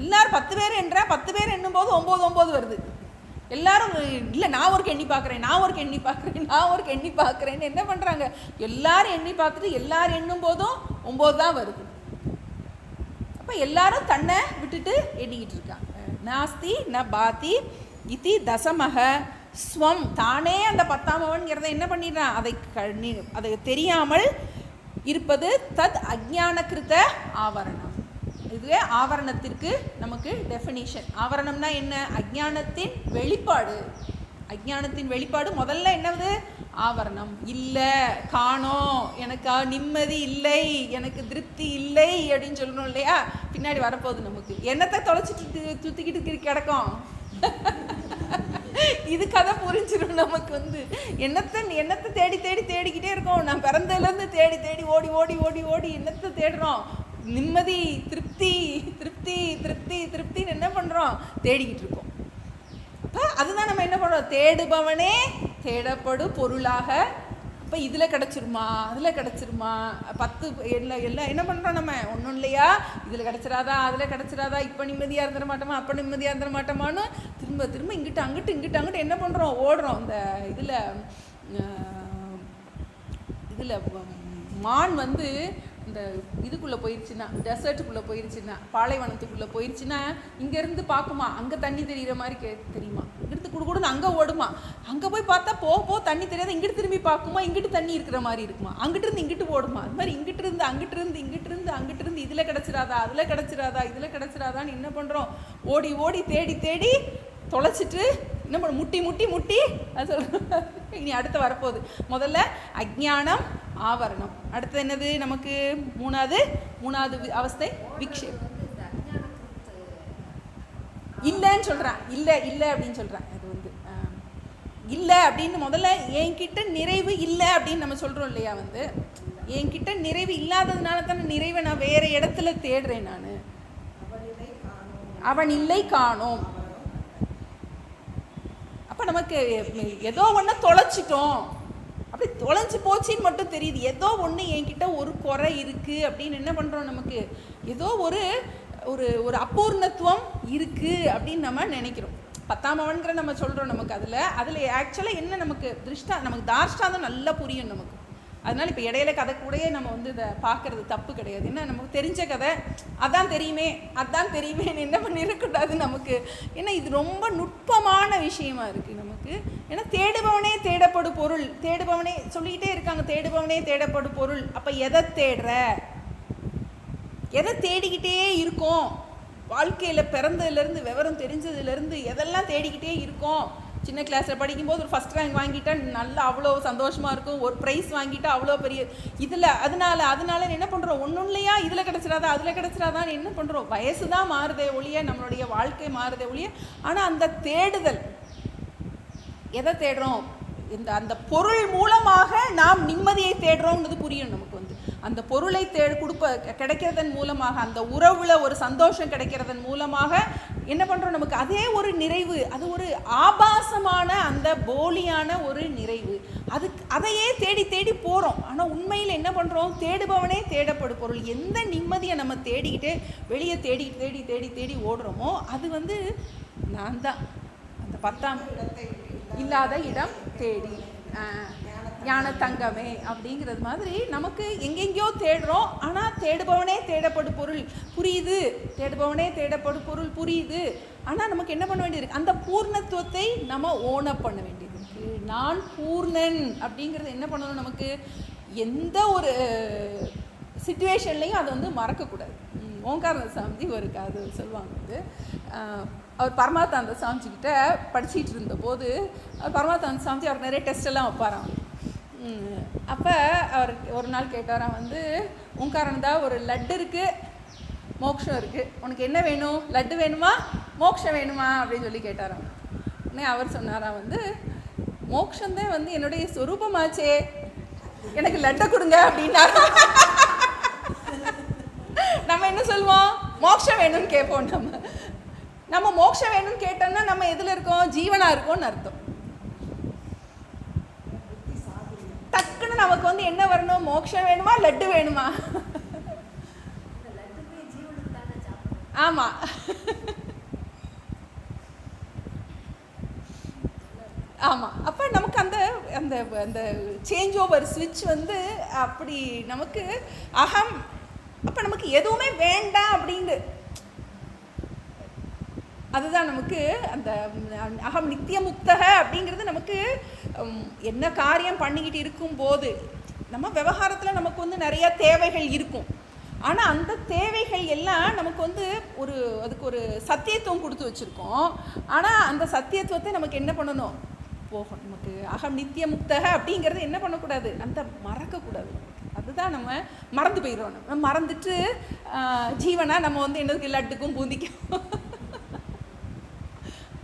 Speaker 1: எல்லாரும் 10 பேர் எண்றேன். 10 பேர் எண்ணும் போது 9 வருது. எல்லாரும் இல்லை நான் ஒருக்கு எண்ணி பார்க்குறேன், நான் ஒருக்கு எண்ணி பார்க்குறேன், நான் ஒருக்கு எண்ணி பார்க்குறேன்னு என்ன பண்ணுறாங்க? எல்லாரும் எண்ணி பார்த்துட்டு எல்லாரும் எண்ணும் போதும் 9 தான் வருது. அப்போ எல்லாரும் தன்னை விட்டுட்டு எண்ணிக்கிட்டு இருக்காங்க. நாஸ்தி ந பாதி இதி தசமக ஸ்வம், தானே அந்த 10ஆம் அவன்கிறத என்ன பண்ணிடுறான்? அதை தெரியாமல் இருப்பது தத் அஜ்ஞானகிருத ஆவரணம். இதுவே ஆவரணத்திற்கு நமக்கு டெஃபினிஷன். ஆவரணம்னா என்ன? அஜ்ஞானத்தின் வெளிப்பாடு. அஜ்ஞானத்தின் வெளிப்பாடு முதல்ல என்னது? ஆவரணம். இல்லை, காணோம், எனக்கு நிம்மதி இல்லை, எனக்கு திருப்தி இல்லை அப்படின்னு சொல்லணும் இல்லையா? பின்னாடி வரப்போகுது நமக்கு. என்னத்தை தொலைச்சிட்டு சுற்றிக்கிட்டு கிடக்கும் இது கதை புரிஞ்சிடும் நமக்கு. வந்து என்னத்தை தேடி தேடி தேடிக்கிட்டே இருக்கோம். நான் பிறந்ததுலேருந்து தேடி தேடி ஓடி ஓடி ஓடி ஓடி என்னத்தை தேடுறோம்? நிம்மதி, திருப்தி, திருப்தி, திருப்தி, திருப்தின்னு என்ன பண்ணுறோம்? தேடிக்கிட்டு இருக்கோம். அப்போ அதுதான் நம்ம என்ன பண்ணுறோம்? தேடுபவனே தேடப்படு பொருளாக. இப்போ இதில் கிடச்சிருமா, அதில் கிடச்சிருமா, 10 எல்லாம் என்ன பண்ணுறோம் நம்ம? ஒன்றும் இல்லையா, இதில் கிடச்சிராதா, அதில் கிடச்சிராதா, இப்போ நிம்மதியாக இருந்துட மாட்டோமா, அப்போ நிம்மதியாக இருந்துட மாட்டோமான்னு திரும்ப திரும்ப இங்கிட்டு அங்கிட்டு இங்கிட்டு அங்கிட்டு என்ன பண்ணுறோம்? ஓடுறோம். இந்த இதில் மான் வந்து இந்த இதுக்குள்ளே போயிடுச்சுன்னா, டெசர்ட்டுக்குள்ளே போயிடுச்சுன்னா, பாலைவனத்துக்குள்ளே போயிடுச்சுன்னா, இங்கேருந்து பார்க்குமா, அங்கே தண்ணி தெரிகிற மாதிரி தெரியுமா, இங்கிட்டு கொடுக்கூடன்னு அங்கே ஓடுமா, அங்கே போய் பார்த்தா போ தண்ணி தெரியாத, இங்கிட்டு திரும்பி பார்க்குமா, இங்கிட்டு தண்ணி இருக்கிற மாதிரி இருக்குமா, அங்கிட்டிருந்து இங்கிட்டு ஓடுமா. அது மாதிரி இங்கிட்டிருந்து அங்கிட்டிருந்து இதில் கிடச்சிராதா, அதில் கிடச்சிராதா, இதில் கிடச்சிராதான்னு என்ன பண்ணுறோம்? ஓடி ஓடி தேடி தேடி தொலைச்சிட்டு என்ன பண்ண, முட்டி முட்டி முட்டி அது சொல்கிறோம். இனி அடுத்து வரப்போகுது. முதல்ல அஜ்ஞானம், ஆவரணம். அடுத்தது என்னது நமக்கு? மூணாவது அவஸ்தை விக்ஷேபம். இல்லைன்னு சொல்கிறான். இல்லை அப்படின்னு சொல்கிறான். அது வந்து இல்லை அப்படின்னு முதல்ல என்கிட்ட நிறைவு இல்லை அப்படின்னு நம்ம சொல்கிறோம் இல்லையா? வந்து என்கிட்ட நிறைவு இல்லாததுனால தானே நிறைவை நான் வேறு இடத்துல தேடுறேன். நான் அவன் இல்லை காணோம். அப்போ நமக்கு ஏதோ ஒன்று தொலைச்சிட்டோம், அப்படி தொலைஞ்சி போச்சின்னு மட்டும் தெரியுது. ஏதோ ஒன்று என்கிட்ட ஒரு குறை இருக்குது அப்படின்னு என்ன பண்ணுறோம்? நமக்கு ஏதோ ஒரு ஒரு ஒரு அபூர்ணத்துவம் இருக்குது அப்படின்னு நம்ம நினைக்கிறோம். 10ஆம் அவன்கிற நம்ம சொல்கிறோம். நமக்கு அதில் ஆக்சுவலாக என்ன நமக்கு நமக்கு தார்ஷ்டாந்தம் நல்லா புரியும் நமக்கு. அதனால் இப்போ இடையில கதை கூடயே நம்ம வந்து இதை பார்க்குறது தப்பு கிடையாது. ஏன்னா நமக்கு தெரிஞ்ச கதை அதான் தெரியுமேன்னு என்ன பண்ணிடக்கூடாது நமக்கு. ஏன்னா இது ரொம்ப நுட்பமான விஷயமா இருக்குது நமக்கு. ஏன்னா தேடுபவனே தேடப்படும் பொருள், தேடுபவனே சொல்லிக்கிட்டே இருக்காங்க, தேடுபவனே தேடப்படும் பொருள். அப்போ எதை தேடுற, எதை தேடிக்கிட்டே இருக்கோம்? வாழ்க்கையில் பிறந்ததுலேருந்து விவரம் தெரிஞ்சதுலேருந்து எதெல்லாம் தேடிக்கிட்டே இருக்கோம். சின்ன கிளாஸில் படிக்கும்போது ஒரு ஃபஸ்ட் ரேங்க் வாங்கிட்டா நல்லா அவ்வளோ சந்தோஷமாக இருக்கும். ஒரு ப்ரைஸ் வாங்கிட்டா அவ்வளோ பெரிய இதில் அதனால என்ன பண்ணுறோம், ஒன்றுலையா இதில் கிடச்சிடாதா அதில் கிடச்சிடாதான்னு என்ன பண்ணுறோம். வயசு தான் மாறுதே ஒழிய, நம்மளுடைய வாழ்க்கை மாறுதே ஒழிய. ஆனால் அந்த தேடுதல், எதை தேடுறோம், அந்த பொருள் மூலமாக நாம் நிம்மதியை தேடுறோங்கிறது புரியும் நமக்கு. அந்த பொருளை கிடைக்கிறதன் மூலமாக, அந்த உறவுல ஒரு சந்தோஷம் கிடைக்கிறதன் மூலமாக என்ன பண்ணுறோம், நமக்கு அதே ஒரு நிறைவு, அது ஒரு ஆபாசமான அந்த போலியான ஒரு நிறைவு. அதையே தேடி தேடி போகிறோம். ஆனால் உண்மையில் என்ன பண்ணுறோம், தேடுபவனே தேடப்படும் பொருள். எந்த நிம்மதியை நம்ம தேடிக்கிட்டு வெளியே தேடி தேடி தேடி தேடி ஓடுறோமோ அது வந்து நான் தான். அந்த 10ஆம் இல்லாத இடம் தேடி ஞான தங்கமே அப்படிங்கிறது மாதிரி நமக்கு எங்கெங்கேயோ தேடுறோம். ஆனால் தேடுபவனே தேடப்படும் பொருள் புரியுது, தேடுபவனே தேடப்படும் பொருள் புரியுது. ஆனால் நமக்கு என்ன பண்ண வேண்டியது, அந்த பூர்ணத்துவத்தை நம்ம ஓனப் பண்ண வேண்டியது இருக்குது. நான் பூர்ணன் அப்படிங்கிறது என்ன பண்ணணும், நமக்கு எந்த ஒரு சிச்சுவேஷன்லையும் அதை வந்து மறக்கக்கூடாது. ஓங்காரநாத சாமிஜி ஒரு அது சொல்லுவாங்க. வந்து அவர் பரமாத்தாந்த சாமிஜிக்கிட்ட படிச்சுட்டு இருந்தபோது பரமாத்தாந்த சாமிஜி அவருக்கு நிறைய டெஸ்ட்டெல்லாம் வைப்பாராம். அப்போ அவர் ஒரு நாள் கேட்டாராம், வந்து ஓங்காரநாதா ஒரு லட்டு இருக்குது, மோட்சம் இருக்குது, உனக்கு என்ன வேணும், லட்டு வேணுமா மோட்சம் வேணுமா அப்படின்னு சொல்லி கேட்டாராம். உடனே அவர் சொன்னாராம், வந்து மோட்சம்தான் வந்து என்னுடைய சொரூபமாச்சே, எனக்கு லட்டை கொடுங்க அப்படின்னாரா. நம்ம என்ன சொல்லுவோம், மோட்சம் வேணும்னு கேட்போம். நம்ம மோட்சம் வேணும்னு கேட்டோம்னா நம்ம எதில் இருக்கோம், ஜீவனாக இருக்கோம்னு அர்த்தம். டக்குன்னு நமக்கு வந்து என்ன வரணும், மோட்சம் வேணுமா லட்டு வேணுமா? ஆமாம், ஆமாம். அப்போ நமக்கு அந்த அந்த அந்த சேஞ்ச் ஓவர் ஸ்விட்ச் வந்து அப்படி நமக்கு அகம். அப்போ நமக்கு எதுவுமே வேண்டாம் அப்படின்னு, அதுதான் நமக்கு அந்த அகம் நித்திய முக்தக அப்படிங்கிறது. நமக்கு என்ன காரியம் பண்ணிக்கிட்டு இருக்கும்போது நம்ம விவகாரத்தில் நமக்கு வந்து நிறைய தேவைகள் இருக்கும். ஆனால் அந்த தேவைகள் எல்லாம் நமக்கு வந்து அதுக்கு ஒரு சத்தியத்துவம் கொடுத்து வச்சுருக்கோம். ஆனால் அந்த சத்தியத்துவத்தை நமக்கு என்ன பண்ணணும், போகணும். நமக்கு அகம் நித்திய முக்தக அப்படிங்கிறது என்ன பண்ணக்கூடாது, அந்த மறக்கக்கூடாது. அதுதான் நம்ம மறந்து போயிடுவோம். நம்ம மறந்துட்டு ஜீவனாக நம்ம வந்து என்னதுக்கு லட்டுக்கும் பூந்திக்கும்.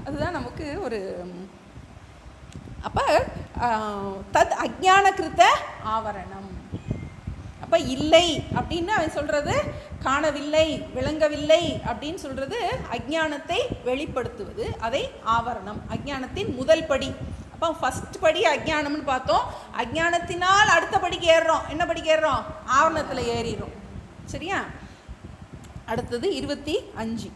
Speaker 1: அதுதான் நமக்கு ஒரு. அப்போ தத் அஜ்ஞானகிருத்த ஆவரணம். அப்போ இல்லை அப்படின்னு அவன் சொல்கிறது, காணவில்லை விளங்கவில்லை அப்படின்னு சொல்கிறது அஜ்ஞானத்தை வெளிப்படுத்துவது. அதை ஆவரணம், அஜ்ஞானத்தின் முதல் படி. அப்போ ஃபஸ்ட் படி அஜ்ஞானம்னு பார்த்தோம். அஜ்ஞானத்தினால் அடுத்த படிக்கு ஏறுறோம். என்ன படிக்கு ஏறுறோம், ஆவரணத்தில் ஏறிடும். சரியா? அடுத்தது 25.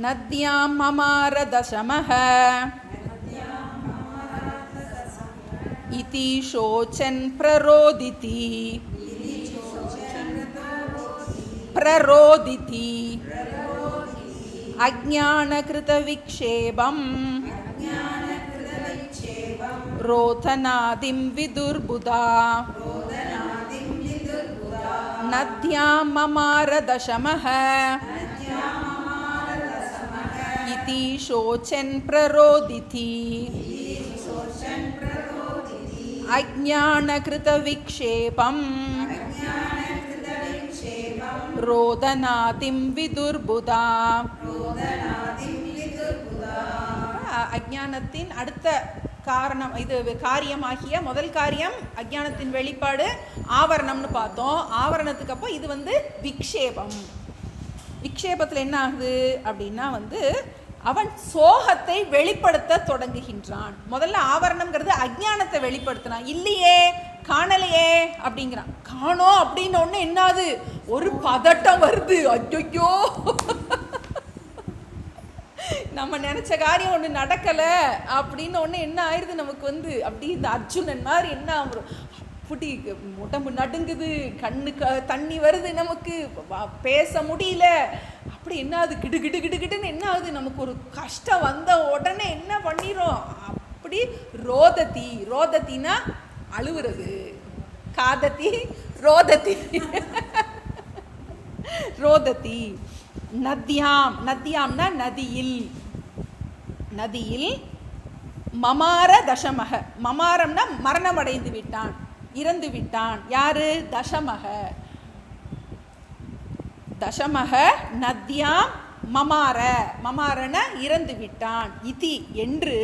Speaker 1: நத்யாம் மமார தசமஹ இதி ஷோச்சன் பிரரோதிதி அஜ்ஞானகிருத விக்ஷேபம் ரோதனாதிம் விதுர்புதா நத்யாம் மமார தசமஹ இதி ஷோச்சன் பிரரோதிதி அஜ்ஞானகிருத விக்ஷேபம் ரோதனாதிம் விதுர்புதா. அஜ்ஞானத்தின் அடுத்த காரணம், இது காரியமாகிய முதல் காரியம் அஜ்ஞானத்தின் வெளிப்பாடு ஆவரணம்னு பார்த்தோம். ஆவரணத்துக்கு அப்போ இது வந்து விக்ஷேபம். விக்ஷேபத்தில் என்ன ஆகுது அப்படின்னா வந்து அவன் சோகத்தை வெளிப்படுத்த தொடங்குகின்றான். முதல்ல ஆவரணம்ங்கிறது அஜ்ஞானத்தை வெளிப்படுத்தினான். இல்லையே, காணலையே அப்படிங்கிறான். காணோம் அப்படின்னு ஒன்று என்னாது, ஒரு பதட்டம் வருது. ஐயோ, நம்ம நினைச்ச காரியம் ஒன்று நடக்கலை அப்படின்னு ஒன்று என்ன ஆயிடுது நமக்கு வந்து, அப்படி இந்த அர்ஜுனன் மாதிரி என்ன ஆகும், அப்படி உடம்பு நடுங்குது, கண்ணுக்கு தண்ணி வருது, நமக்கு பேச முடியல. அப்படி என்ன ஆகுது, கிடு கிடு கிடு கிடுன்னு என்ன ஆகுது, நமக்கு ஒரு கஷ்டம் வந்த உடனே என்ன பண்ணிடும், அப்படி ரோதத்தி. ரோதத்தினா அழுவுறது, காதத்தி ரோதத்தி ரோதத்தி. நத்யாம், நத்யாம்னா நதியில். நதியில் மமார தசமக. மமாரம்னா மரணம் அடைந்து விட்டான், இறந்து விட்டான். யாரு? தசமக. தசமக நத்யாம் மமார. மமாரன இறந்து விட்டான். இதி என்று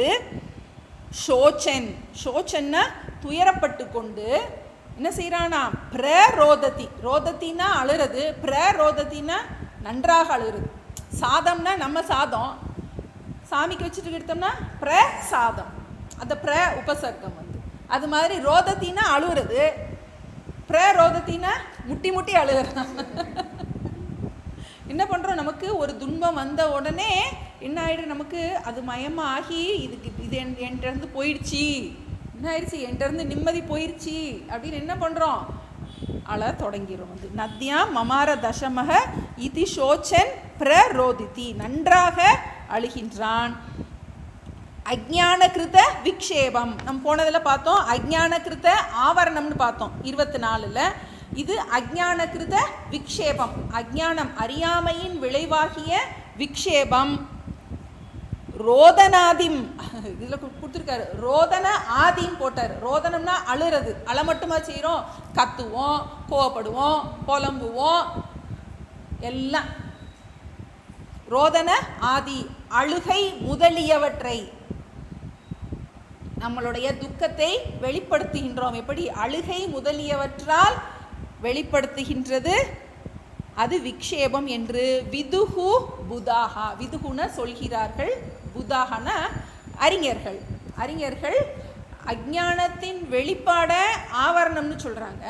Speaker 1: சோச்சன். சோச்சன்னா துயரப்பட்டு கொண்டு என்ன செய்யறானா, பிரரோதத்தி. ரோதத்தின்னா அழுறது, பிரரோதத்தின்னா நன்றாக அழுகிறது. சாதம்னா நம்ம சாதம் சாமிக்கு வச்சுட்டு எடுத்தோம்னா பிரசாதம், அந்த பிர உபசர்க்கம் வந்து அது மாதிரி. ரோதத்தின்னா அழுகிறது, பிரரோதத்தின்னா முட்டி முட்டி அழுகிறான். என்ன பண்ணுறோம், நமக்கு ஒரு துன்பம் வந்த உடனே என்ன ஆகிடும், நமக்கு அது மயமாகி இது என்கிட்டருந்து போயிடுச்சு, என்ன ஆயிடுச்சு, என்கிட்டருந்து நிம்மதி போயிடுச்சு அப்படின்னு என்ன பண்ணுறோம், அழ தொடங்கிறோம். வந்து நத்யா மமார தசமக இதி சோச்சன் பிரரோதித்தி. நன்றாக அழுகின்றான். அஜ்ஞான கிருத விக்ஷேபம். நம்ம போனதில் பார்த்தோம், அஜ்ஞான கிருத ஆவரணம்னு பார்த்தோம் 24ல். இது அஜ்ஞான கிருத விக்ஷேபம். அஜ்ஞானம் அறியாமையின் விளைவாகிய விக்ஷேபம். ரோதனாதிம் இதில் கொடுத்துருக்காரு, ரோதன ஆதின்னு போட்டார். ரோதனம்னா அழுறது. அழ மட்டுமா செய்கிறோம், கத்துவோம், கோவப்படுவோம், புலம்புவோம், எல்லாம். ரோதன ஆதி அழுகை முதலியவற்றை நம்மளுடைய துக்கத்தை வெளிப்படுத்துகின்றோம். எப்படி? அழுகை முதலியவற்றால் வெளிப்படுத்துகின்றது, அது விக்ஷேபம் என்று விதுகு புதாகா. விதுகுன சொல்கிறார்கள், புதாகன அறிஞர்கள். அறிஞர்கள் அஜ்ஞானத்தின் வெளிப்பாட ஆவரணம்னு சொல்கிறாங்க.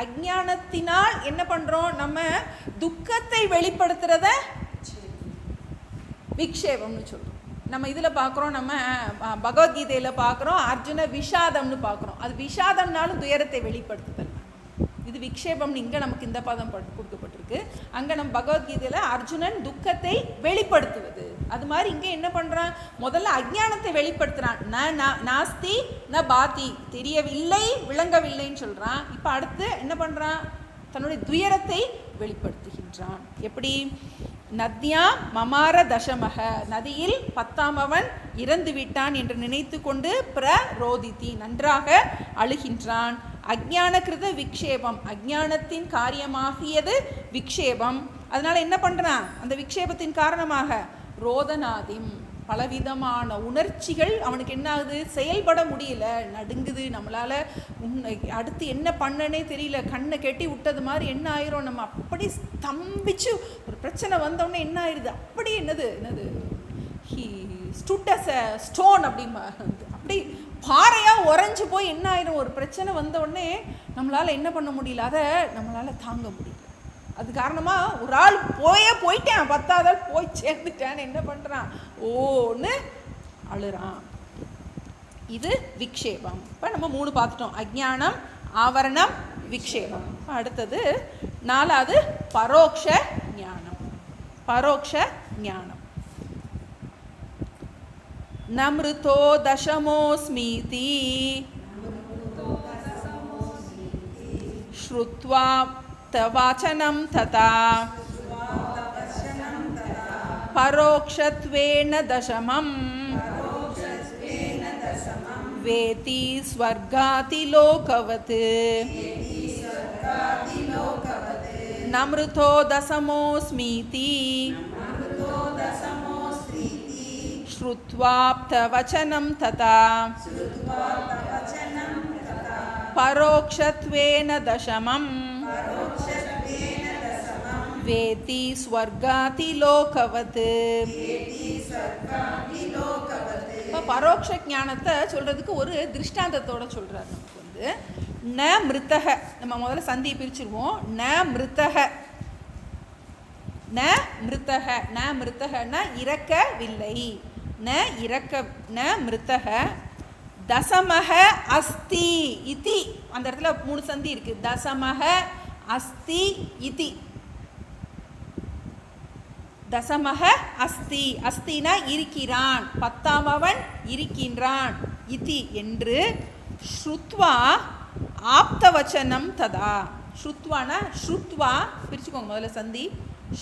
Speaker 1: அஜ்ஞானத்தினால் என்ன பண்ணுறோம், நம்ம துக்கத்தை வெளிப்படுத்துகிறத விக்ஷேபம்னு சொல்கிறோம். நம்ம இதில் பார்க்குறோம், நம்ம பகவத்கீதையில் பார்க்குறோம், அர்ஜுன விஷாதம்னு பார்க்குறோம். அது விஷாதம்னாலும் துயரத்தை வெளிப்படுத்துதல். இது விக்ஷேபம்னு இங்கே நமக்கு இந்த பதம் கொடுக்கப்பட்டிருக்கு. அங்கே நம்ம பகவத்கீதையில் அர்ஜுனன் துக்கத்தை வெளிப்படுத்துவது. அது மாதிரி இங்கே என்ன பண்ணுறான், முதல்ல அஜ்ஞானத்தை வெளிப்படுத்துகிறான். நாஸ்தி ந பாதி, தெரியவில்லை விளங்கவில்லைன்னு சொல்கிறான். இப்போ அடுத்து என்ன பண்ணுறான், தன்னுடைய துயரத்தை வெளிப்படுத்துகின்றான். எப்படி? நத்யா மமார தசமக. நதியில் 10ஆம் அவன் இறந்து விட்டான் என்று நினைத்து கொண்டு பிரரோதித்தி நன்றாக அழுகின்றான். அஜ்ஞான கிருத விக்ஷேபம். அஜ்ஞானத்தின் காரியமாகியது விக்ஷேபம். அதனால என்ன பண்ணுறான், அந்த விக்ஷேபத்தின் காரணமாக ரோதனாதிம் பலவிதமான உணர்ச்சிகள் அவனுக்கு என்ன ஆகுது, செயல்பட முடியல, நடுங்குது. நம்மளால் அடுத்து என்ன பண்ணனே தெரியல, கண்ணை கெட்டி விட்டது மாதிரி என்ன ஆயிரும், நம்ம அப்படி ஸ்தம்பிச்சு ஒரு பிரச்சனை வந்தோடனே என்ன ஆயிடுது, அப்படி என்னது he stood as a stone அப்படிமா, அப்படி பாறையாக உறைஞ்சு போய் என்ன ஆயிரும், ஒரு பிரச்சனை வந்த உடனே நம்மளால் என்ன பண்ண முடியல, அதை நம்மளால் தாங்க முடியல. அது காரணமாக ஒரு ஆள் போயிட்டேன், 10ஆவது ஆள் போய் சேர்ந்துட்டேன்னு என்ன பண்ணுறான், ஓன்னு அழுறான். இது விக்ஷேபம். இப்போ நம்ம 3 பார்த்துட்டோம், அஜ்ஞானம், ஆவரணம், விக்ஷேபம். அடுத்தது 4வது பரோக்ஷ ஞானம். பரோக்ஷ ஞானம். நம்ருதோ தசமோஸ்மீதி ஸ்ருத்வா வாசனம் ததா பரோக்ஷத்வேன தசமம் வேதி ஸ்வர்காதி லோகவத். நம்ருதோ தசமோஸ்மீதி ஸ்ருத்வாப்த வசனம் ததா பரோக்ஷத்வேன தசமம் வேதி ஸ்வர்காதி லோகவத். இப்போ பரோட்ச ஞானத்தை சொல்றதுக்கு ஒரு திருஷ்டாந்தத்தோட சொல்றாரு. நமக்கு வந்து ந மிருத்தக, நம்ம முதல்ல சந்தியை பிரிச்சிருவோம். ந மிருத்தக, ந மிருத்தக, ந மிருத்தகன்னா இறக்கவில்லை, ந இறக்க, ந மிருத்தக தசமக அஸ்தி இதி. அந்த இடத்துல 3 சந்தி இருக்கு. தசமக அஸ்தி இதி, தசமக அஸ்தி, அஸ்தினா இருக்கிறான், 10ஆம் அவன் இருக்கின்றான், இதி என்று ஸ்ருத்வா ஆப்தவச்சனம் ததா. ஸ்ருத்வானா ஸ்ருத்வா பிரிச்சுக்கோங்க முதல்ல சந்தி.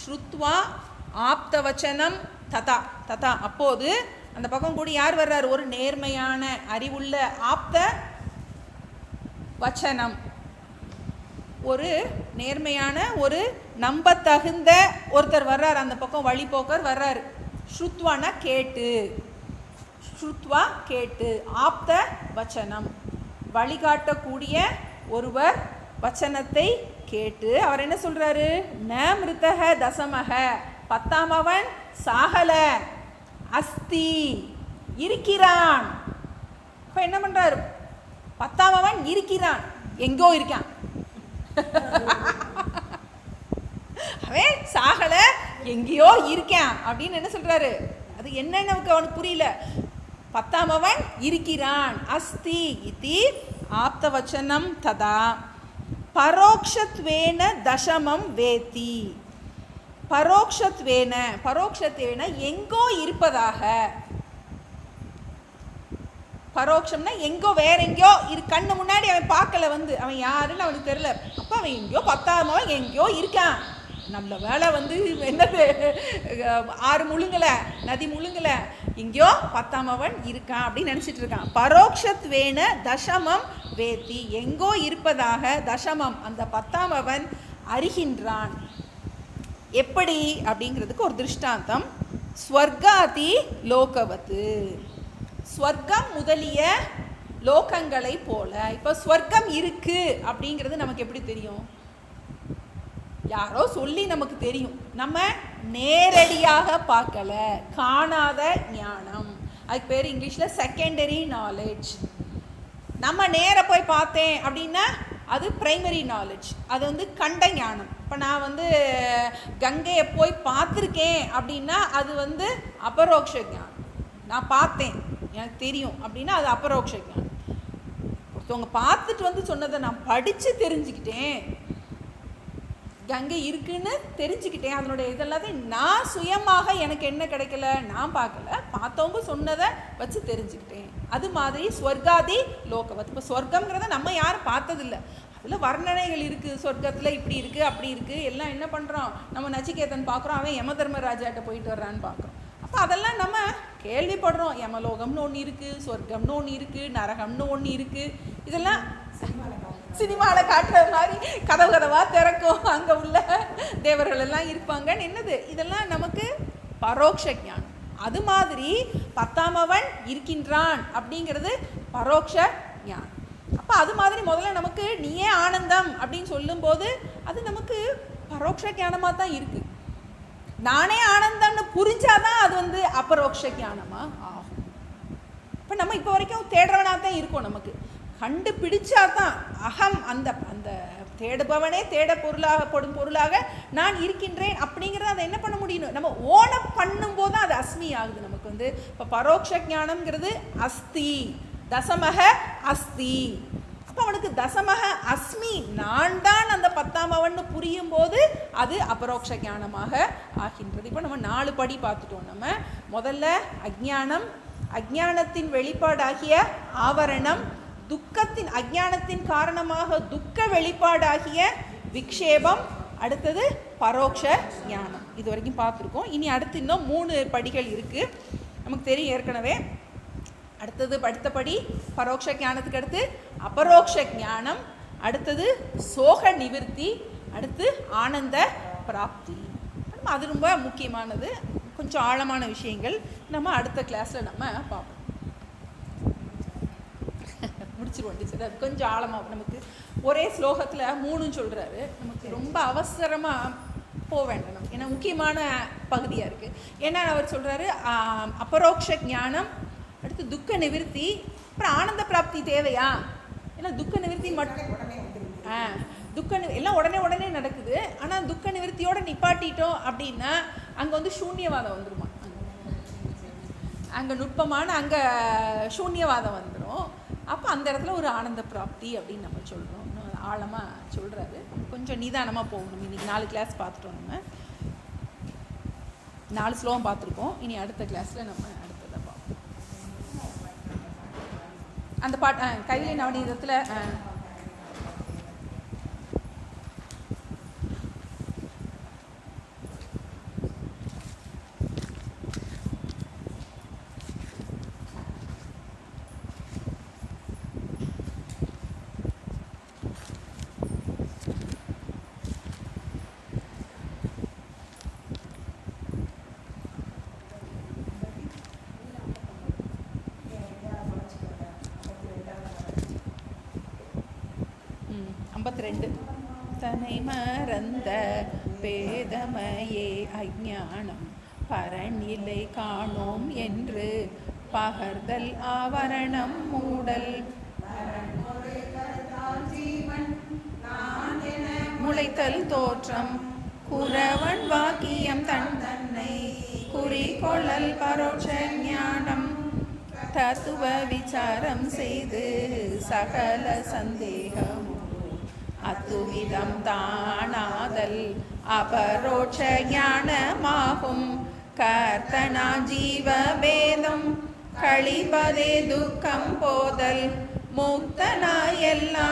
Speaker 1: ஸ்ருத்வா ஆப்தவச்சனம் ததா, ததா அப்போது அந்த பக்கம் கூட யார் வர்றார்? ஒரு நேர்மையான அறிவுள்ள ஆப்த வச்சனம், ஒரு நேர்மையான ஒரு நம்பத்தகுந்த ஒருத்தர் வர்றார். அந்த பக்கம் வழிபோக்கர் வர்றார். ஸ்ருத்வானா கேட்டு, ஸ்ருத்வா கேட்டு, ஆப்த வச்சனம் வழிகாட்டக்கூடிய ஒருவர் வச்சனத்தை கேட்டு அவர் என்ன சொல்றாரு? ந மிருத்தக தசமக, 10ஆம் அவன் சாகல, அஸ்தி இருக்கிறான். இப்ப என்ன பண்றாரு? 10ஆம் அவன் இருக்கிறான், எங்கோ இருக்கான். அவன் சாகல, எங்கேயோ இருக்கான் அப்படின்னு என்ன சொல்றாரு? அது என்னன்னு நமக்கு அவனுக்கு புரியல. 10ஆம் அவன் இருக்கிறான், அஸ்தி இதி ஆப்தவச்சனம் ததா பரோக்ஷத்வேன தசமம் வேதி. பரோக்ஷத்வேன, பரோக்ஷத்வேன எங்கோ இருப்பதாக. பரோட்சம்னா எங்கோ, வேற எங்கேயோ கண்ணு முன்னாடி அவன் பார்க்கல, வந்து அவன் யாருன்னு அவனுக்கு தெரியல. அப்போ அவன் எங்கேயோ 10ஆம் அவன் எங்கேயோ இருக்கான். நம்மள வேலை வந்து என்னது, ஆறு முழுங்கல, நதி முழுங்கல, எங்கேயோ 10ஆம் அவன் இருக்கான் அப்படின்னு நினச்சிட்டு இருக்கான். பரோக்ஷத்வேன தசமம் வேதி, எங்கோ இருப்பதாக தசமம் அந்த 10ஆம் அவன் அறிகின்றான். எப்படி அப்படிங்கிறதுக்கு ஒரு திருஷ்டாந்தம். ஸ்வர்காதி லோகவத்து, ஸ்வர்க்கம் முதலிய லோகங்களை போல. இப்போ ஸ்வர்க்கம் இருக்கு அப்படிங்கிறது நமக்கு எப்படி தெரியும்? யாரோ சொல்லி நமக்கு தெரியும், நம்ம நேரடியாக பார்க்கல, காணாத ஞானம். அதுக்கு பேர் இங்கிலீஷில் செகண்டரி நாலேஜ். நம்ம நேர போய் பார்த்தேன் அப்படின்னா அது பிரைமரி நாலேஜ், அது வந்து கண்ட ஞானம். இப்போ நான் வந்து கங்கையை போய் பார்த்துருக்கேன் அப்படின்னா அது வந்து அபரோக்ஷ ஞானம். நான் பார்த்தேன், எனக்கு தெரியும் அப்படின்னா அது அபரோக்ஷ ஞானம். ஒருத்தவங்க பார்த்துட்டு வந்து சொன்னதை நான் படித்து தெரிஞ்சுக்கிட்டேன், கங்கை இருக்குன்னு தெரிஞ்சுக்கிட்டேன், அதனுடைய இதெல்லாத்தையும் நான் சுயமாக எனக்கு என்ன கிடைக்கல, நான் பார்க்கல, பார்த்தவங்க சொன்னதை வச்சு தெரிஞ்சுக்கிட்டேன். அது மாதிரி ஸ்வர்காதி லோகவத். இப்போ ஸ்வர்க்கங்கிறத நம்ம யாரும் பார்த்ததில்லை, அதில் வர்ணனைகள் இருக்குது, சொர்க்கத்தில் இப்படி இருக்குது அப்படி இருக்குது எல்லாம். என்ன பண்ணுறோம், நம்ம நச்சிகேதன் பார்க்குறோம், அவன் யம தர்மராஜாட்ட போயிட்டு வர்றான்னு பார்க்குறோம். அப்போ அதெல்லாம் நம்ம கேள்விப்படுறோம். யமலோகம்னு ஒன்று இருக்குது, சொர்க்கம்னு ஒன்று இருக்குது, நரகம்னு ஒன்று இருக்குது. இதெல்லாம் சினிமாவில் காட்டுற மாதிரி கதவாக திறக்கும், அங்கே உள்ள தேவர்கள் எல்லாம் இருப்பாங்கன்னு. என்னது இதெல்லாம் நமக்கு பரோட்ச ஞானம். அது மாதிரி 10ஆம் அவன் இருக்கின்றான் அப்படிங்கிறது பரோட்ச ஞானம். அப்போ அது மாதிரி முதல்ல நமக்கு நீயே ஆனந்தம் அப்படின்னு சொல்லும்போது அது நமக்கு பரோட்ச ஞானமாக தான் இருக்குது. நானே ஆனந்தம்னு புரிஞ்சாதான் அது வந்து அபரோக்ஷ ஞானமாக ஆகும். இப்போ நம்ம இப்போ வரைக்கும் தேடுறவனாக தான் இருக்கோம். நமக்கு கண்டுபிடிச்சாதான் அகம், அந்த அந்த தேடுபவனே தேட பொருளாகப்படும் பொருளாக நான் இருக்கின்றேன் அப்படிங்கிறத அதை என்ன பண்ண முடியும், நம்ம ஓனம் பண்ணும்போது அது அஸ்மி ஆகுது நமக்கு வந்து. இப்போ பரோட்ச ஞானம்ங்கிறது அஸ்தி, தசமக அஸ்தி. அப்போ அவனுக்கு தசமக அஸ்மி, நான் தான் அந்த 10ஆம் அவன்னு புரியும் போது அது அபரோக்ஷ ஞானமாக ஆகின்றது. இப்போ நம்ம 4 படி பார்த்துட்டோம். நம்ம முதல்ல அஜ்ஞானம், அஜ்ஞானத்தின் வெளிப்பாடாகிய ஆவரணம், துக்கத்தின் அஜ்ஞானத்தின் காரணமாக துக்க வெளிப்பாடாகிய விக்ஷேபம், அடுத்தது பரோட்ச ஞானம். இது வரைக்கும் பார்த்துருக்கோம். இனி அடுத்து இன்னும் 3 படிகள் இருக்குது, நமக்கு தெரியும் ஏற்கனவே. அடுத்தது அடுத்த படி பரோட்ச ஞானத்துக்கு அடுத்து அபரோக்ஷ ஞானம், அடுத்தது சோக நிவிர்த்தி, அடுத்து ஆனந்த பிராப்தி. அது ரொம்ப முக்கியமானது, கொஞ்சம் ஆழமான விஷயங்கள். நம்ம அடுத்த கிளாஸில் நம்ம பார்ப்போம். முடிச்சிருவோம் டீச்சர். அது கொஞ்சம் ஆழமாக நமக்கு ஒரே ஸ்லோகத்தில் 3 சொல்கிறாரு. நமக்கு ரொம்ப அவசரமாக போக வேண்டாம் நமக்கு, ஏன்னா முக்கியமான பகுதியாக இருக்குது. ஏன்னா அவர் சொல்கிறாரு அபரோக்ஷ ஞானம், அடுத்து துக்க நிவர்த்தி, அப்புறம் ஆனந்த பிராப்தி தேவையா? ஏன்னா துக்க நிவர்த்தி மட்டும் எல்லாம் உடனே நடக்குது. ஆனால் துக்க நிவர்த்தியோடு நிப்பாட்டிட்டோம் அப்படின்னா அங்கே வந்து சூன்யவாதம் வந்துருமா, அங்கே நுட்பமான அங்கே சூன்யவாதம் வந்துடும். அப்போ அந்த இடத்துல ஒரு ஆனந்த பிராப்தி அப்படின்னு நம்ம சொல்கிறோம். ஆழமாக சொல்கிறாரு, கொஞ்சம் நிதானமாக போகணும். இன்றைக்கி 4 கிளாஸ் பார்த்துட்டோம், நம்ம 4 ஸ்லோகம் பார்த்துருக்கோம். இனி அடுத்த கிளாஸில் நம்ம அடுத்ததை பார்ப்போம். அந்த பாட்டு கைவிலை நவநீதத்தில் தனை மறந்த பேதமையே அஞ்ஞானம் பரநிலை காணோம் என்று பகர்தல் ஆவரணம் மூடல் முளைத்தல் தோற்றம் குறவன் வாக்கியம் தன்னை குறிக்கொள்ளல் பரோட்ச ஞானம் தத்துவ விசாரம் செய்து சகல சந்தேகம் அத்துவிதம் தானாதல் அபரோட்ச ஞானமாகும். கர்த்தனா ஜீவ பேதம் கழிப்பதே துக்கம் போதல் முக்தனாய் எல்லா